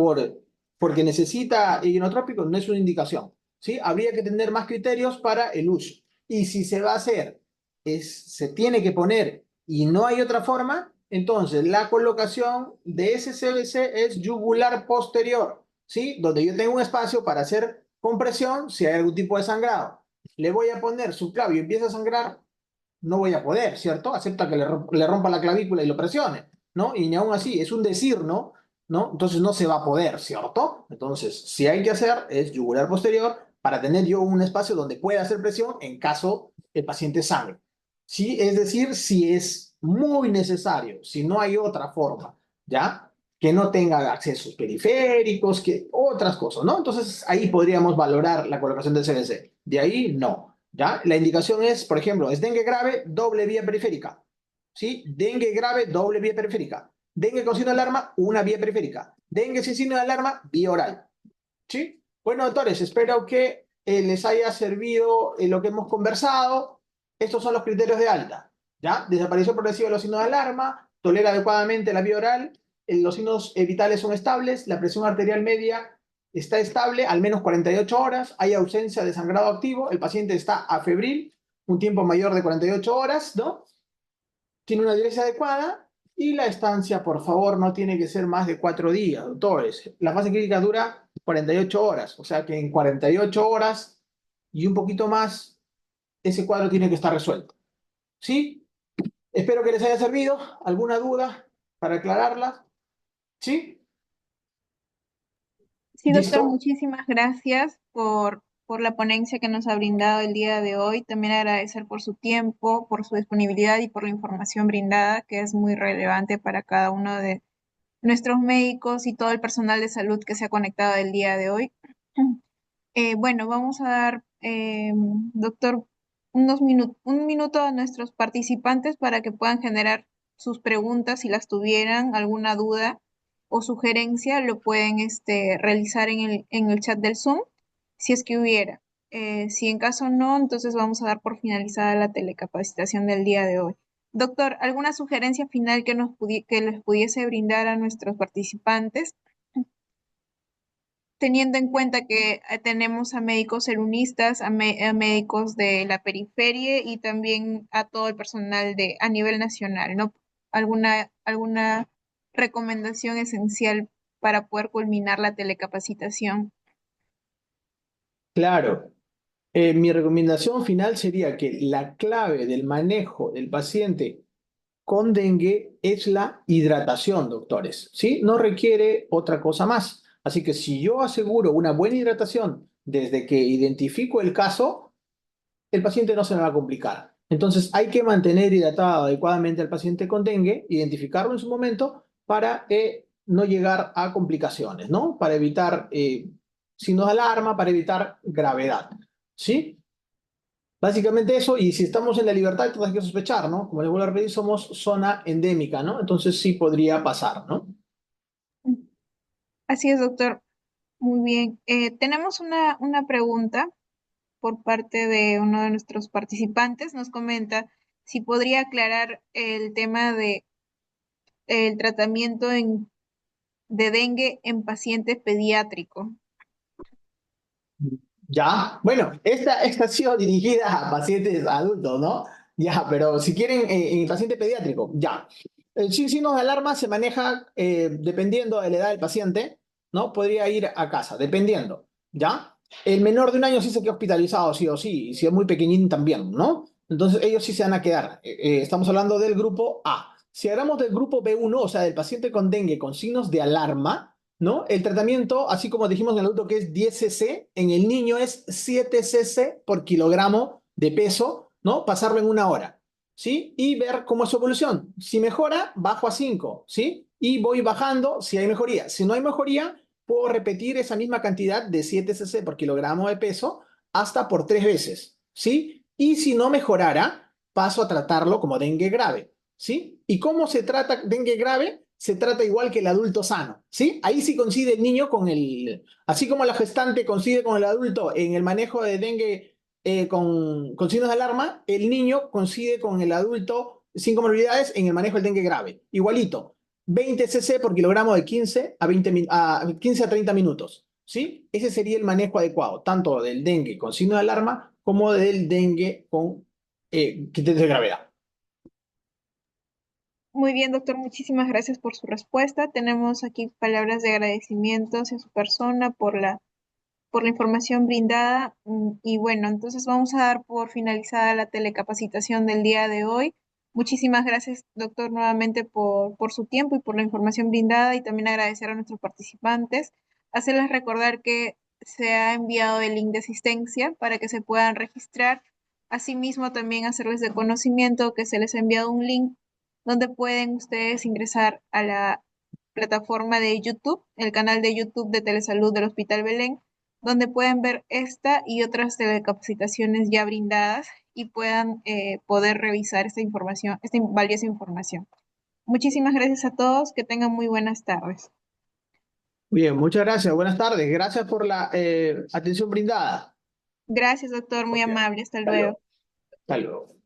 porque necesita inotrópico no es una indicación. ¿Sí? Habría que tener más criterios para el uso. Y si se va a hacer, se tiene que poner y no hay otra forma, entonces la colocación de ese CBC es yugular posterior, ¿sí? Donde yo tengo un espacio para hacer compresión si hay algún tipo de sangrado. Le voy a poner subclavio y empieza a sangrar, no voy a poder, ¿cierto? Acepta que le rompa la clavícula y lo presione, ¿no? Y ni aún así, es un decir, ¿no? ¿No? Entonces no se va a poder, ¿cierto? Entonces, si hay que hacer es yugular posterior para tener yo un espacio donde pueda hacer presión en caso el paciente sangre. Sí, es decir, si es muy necesario, si no hay otra forma, ¿ya? Que no tenga accesos periféricos, que otras cosas, ¿no? Entonces ahí podríamos valorar la colocación del CBC. De ahí no. ¿Ya? La indicación es, por ejemplo, es dengue grave, doble vía periférica. ¿Sí? Dengue grave, doble vía periférica. Dengue con signo de alarma, una vía periférica. Dengue sin signo de alarma, vía oral. ¿Sí? Bueno, doctores, espero que les haya servido lo que hemos conversado. Estos son los criterios de alta. ¿Ya? Desaparición progresiva de los signos de alarma, tolera adecuadamente la vía oral, los signos vitales son estables, la presión arterial media está estable al menos 48 horas, hay ausencia de sangrado activo, el paciente está afebril, un tiempo mayor de 48 horas, ¿no? Tiene una diuresia adecuada y la estancia, por favor, no tiene que ser más de 4 días, doctores. La fase clínica dura 48 horas, o sea que en 48 horas y un poquito más, ese cuadro tiene que estar resuelto. ¿Sí? Espero que les haya servido. ¿Alguna duda para aclararla? ¿Sí? Sí, doctor, ¿Listo? muchísimas gracias por la ponencia que nos ha brindado el día de hoy. También agradecer por su tiempo, por su disponibilidad y por la información brindada, que es muy relevante para cada uno de nuestros médicos y todo el personal de salud que se ha conectado el día de hoy. Bueno, vamos a dar, doctor, un minuto a nuestros participantes para que puedan generar sus preguntas si las tuvieran, alguna duda o sugerencia, lo pueden realizar en el chat del Zoom, si es que hubiera. Si en caso no, entonces vamos a dar por finalizada la telecapacitación del día de hoy. Doctor, ¿alguna sugerencia final que les pudiese brindar a nuestros participantes? Teniendo en cuenta que tenemos a médicos selunistas, a médicos de la periferia y también a todo el personal a nivel nacional, ¿no? ¿Alguna recomendación esencial para poder culminar la telecapacitación? Claro. Mi recomendación final sería que la clave del manejo del paciente con dengue es la hidratación, doctores, ¿sí? No requiere otra cosa más. Así que si yo aseguro una buena hidratación desde que identifico el caso, el paciente no se me va a complicar. Entonces hay que mantener hidratado adecuadamente al paciente con dengue, identificarlo en su momento para no llegar a complicaciones, ¿no? Para evitar signos de alarma, para evitar gravedad, ¿sí? Básicamente eso, y si estamos en la libertad, entonces hay que sospechar, ¿no? Como les vuelvo a repetir, somos zona endémica, ¿no? Entonces sí podría pasar, ¿no? Así es, doctor. Muy bien. Tenemos una pregunta por parte de uno de nuestros participantes. Nos comenta si podría aclarar el tema de el tratamiento de dengue en paciente pediátrico. Ya, bueno, esta ha sido dirigida a pacientes adultos, ¿no? Ya, pero si quieren, en paciente pediátrico, ya. Sin signos de alarma se maneja dependiendo de la edad del paciente, ¿no? Podría ir a casa, dependiendo, ¿ya? El menor de un año sí se queda hospitalizado, sí o sí, y si es muy pequeñín también, ¿no? Entonces ellos sí se van a quedar. Estamos hablando del grupo A. Si hablamos del grupo B1, o sea, del paciente con dengue con signos de alarma, ¿no? El tratamiento, así como dijimos en el adulto que es 10 cc, en el niño es 7 cc por kilogramo de peso, ¿no? Pasarlo en una hora, ¿sí? Y ver cómo es su evolución. Si mejora, bajo a 5, ¿sí? Y voy bajando si hay mejoría. Si no hay mejoría, puedo repetir esa misma cantidad de 7 cc por kilogramo de peso hasta por 3 veces, ¿sí? Y si no mejorara, paso a tratarlo como dengue grave, ¿sí? ¿Y cómo se trata dengue grave? Se trata igual que el adulto sano, ¿sí? Ahí sí coincide el niño con así como la gestante coincide con el adulto en el manejo de dengue con signos de alarma, el niño coincide con el adulto sin comorbilidades en el manejo del dengue grave. Igualito, 20 cc por kilogramo de 15 a, 20, a 15 a 30 minutos, ¿sí? Ese sería el manejo adecuado, tanto del dengue con signos de alarma como del dengue con criterios de gravedad. Muy bien, doctor, muchísimas gracias por su respuesta. Tenemos aquí palabras de agradecimiento hacia su persona por la información brindada. Y bueno, entonces vamos a dar por finalizada la telecapacitación del día de hoy. Muchísimas gracias, doctor, nuevamente por su tiempo y por la información brindada y también agradecer a nuestros participantes. Hacerles recordar que se ha enviado el link de asistencia para que se puedan registrar. Asimismo, también hacerles de conocimiento que se les ha enviado un link donde pueden ustedes ingresar a la plataforma de YouTube, el canal de YouTube de Telesalud del Hospital Belén, donde pueden ver esta y otras capacitaciones ya brindadas y puedan poder revisar esta información, esta valiosa información. Muchísimas gracias a todos, que tengan muy buenas tardes. Bien, muchas gracias. Buenas tardes. Gracias por la atención brindada. Gracias, doctor, muy Ok, amable. Hasta hasta luego. luego. Hasta luego.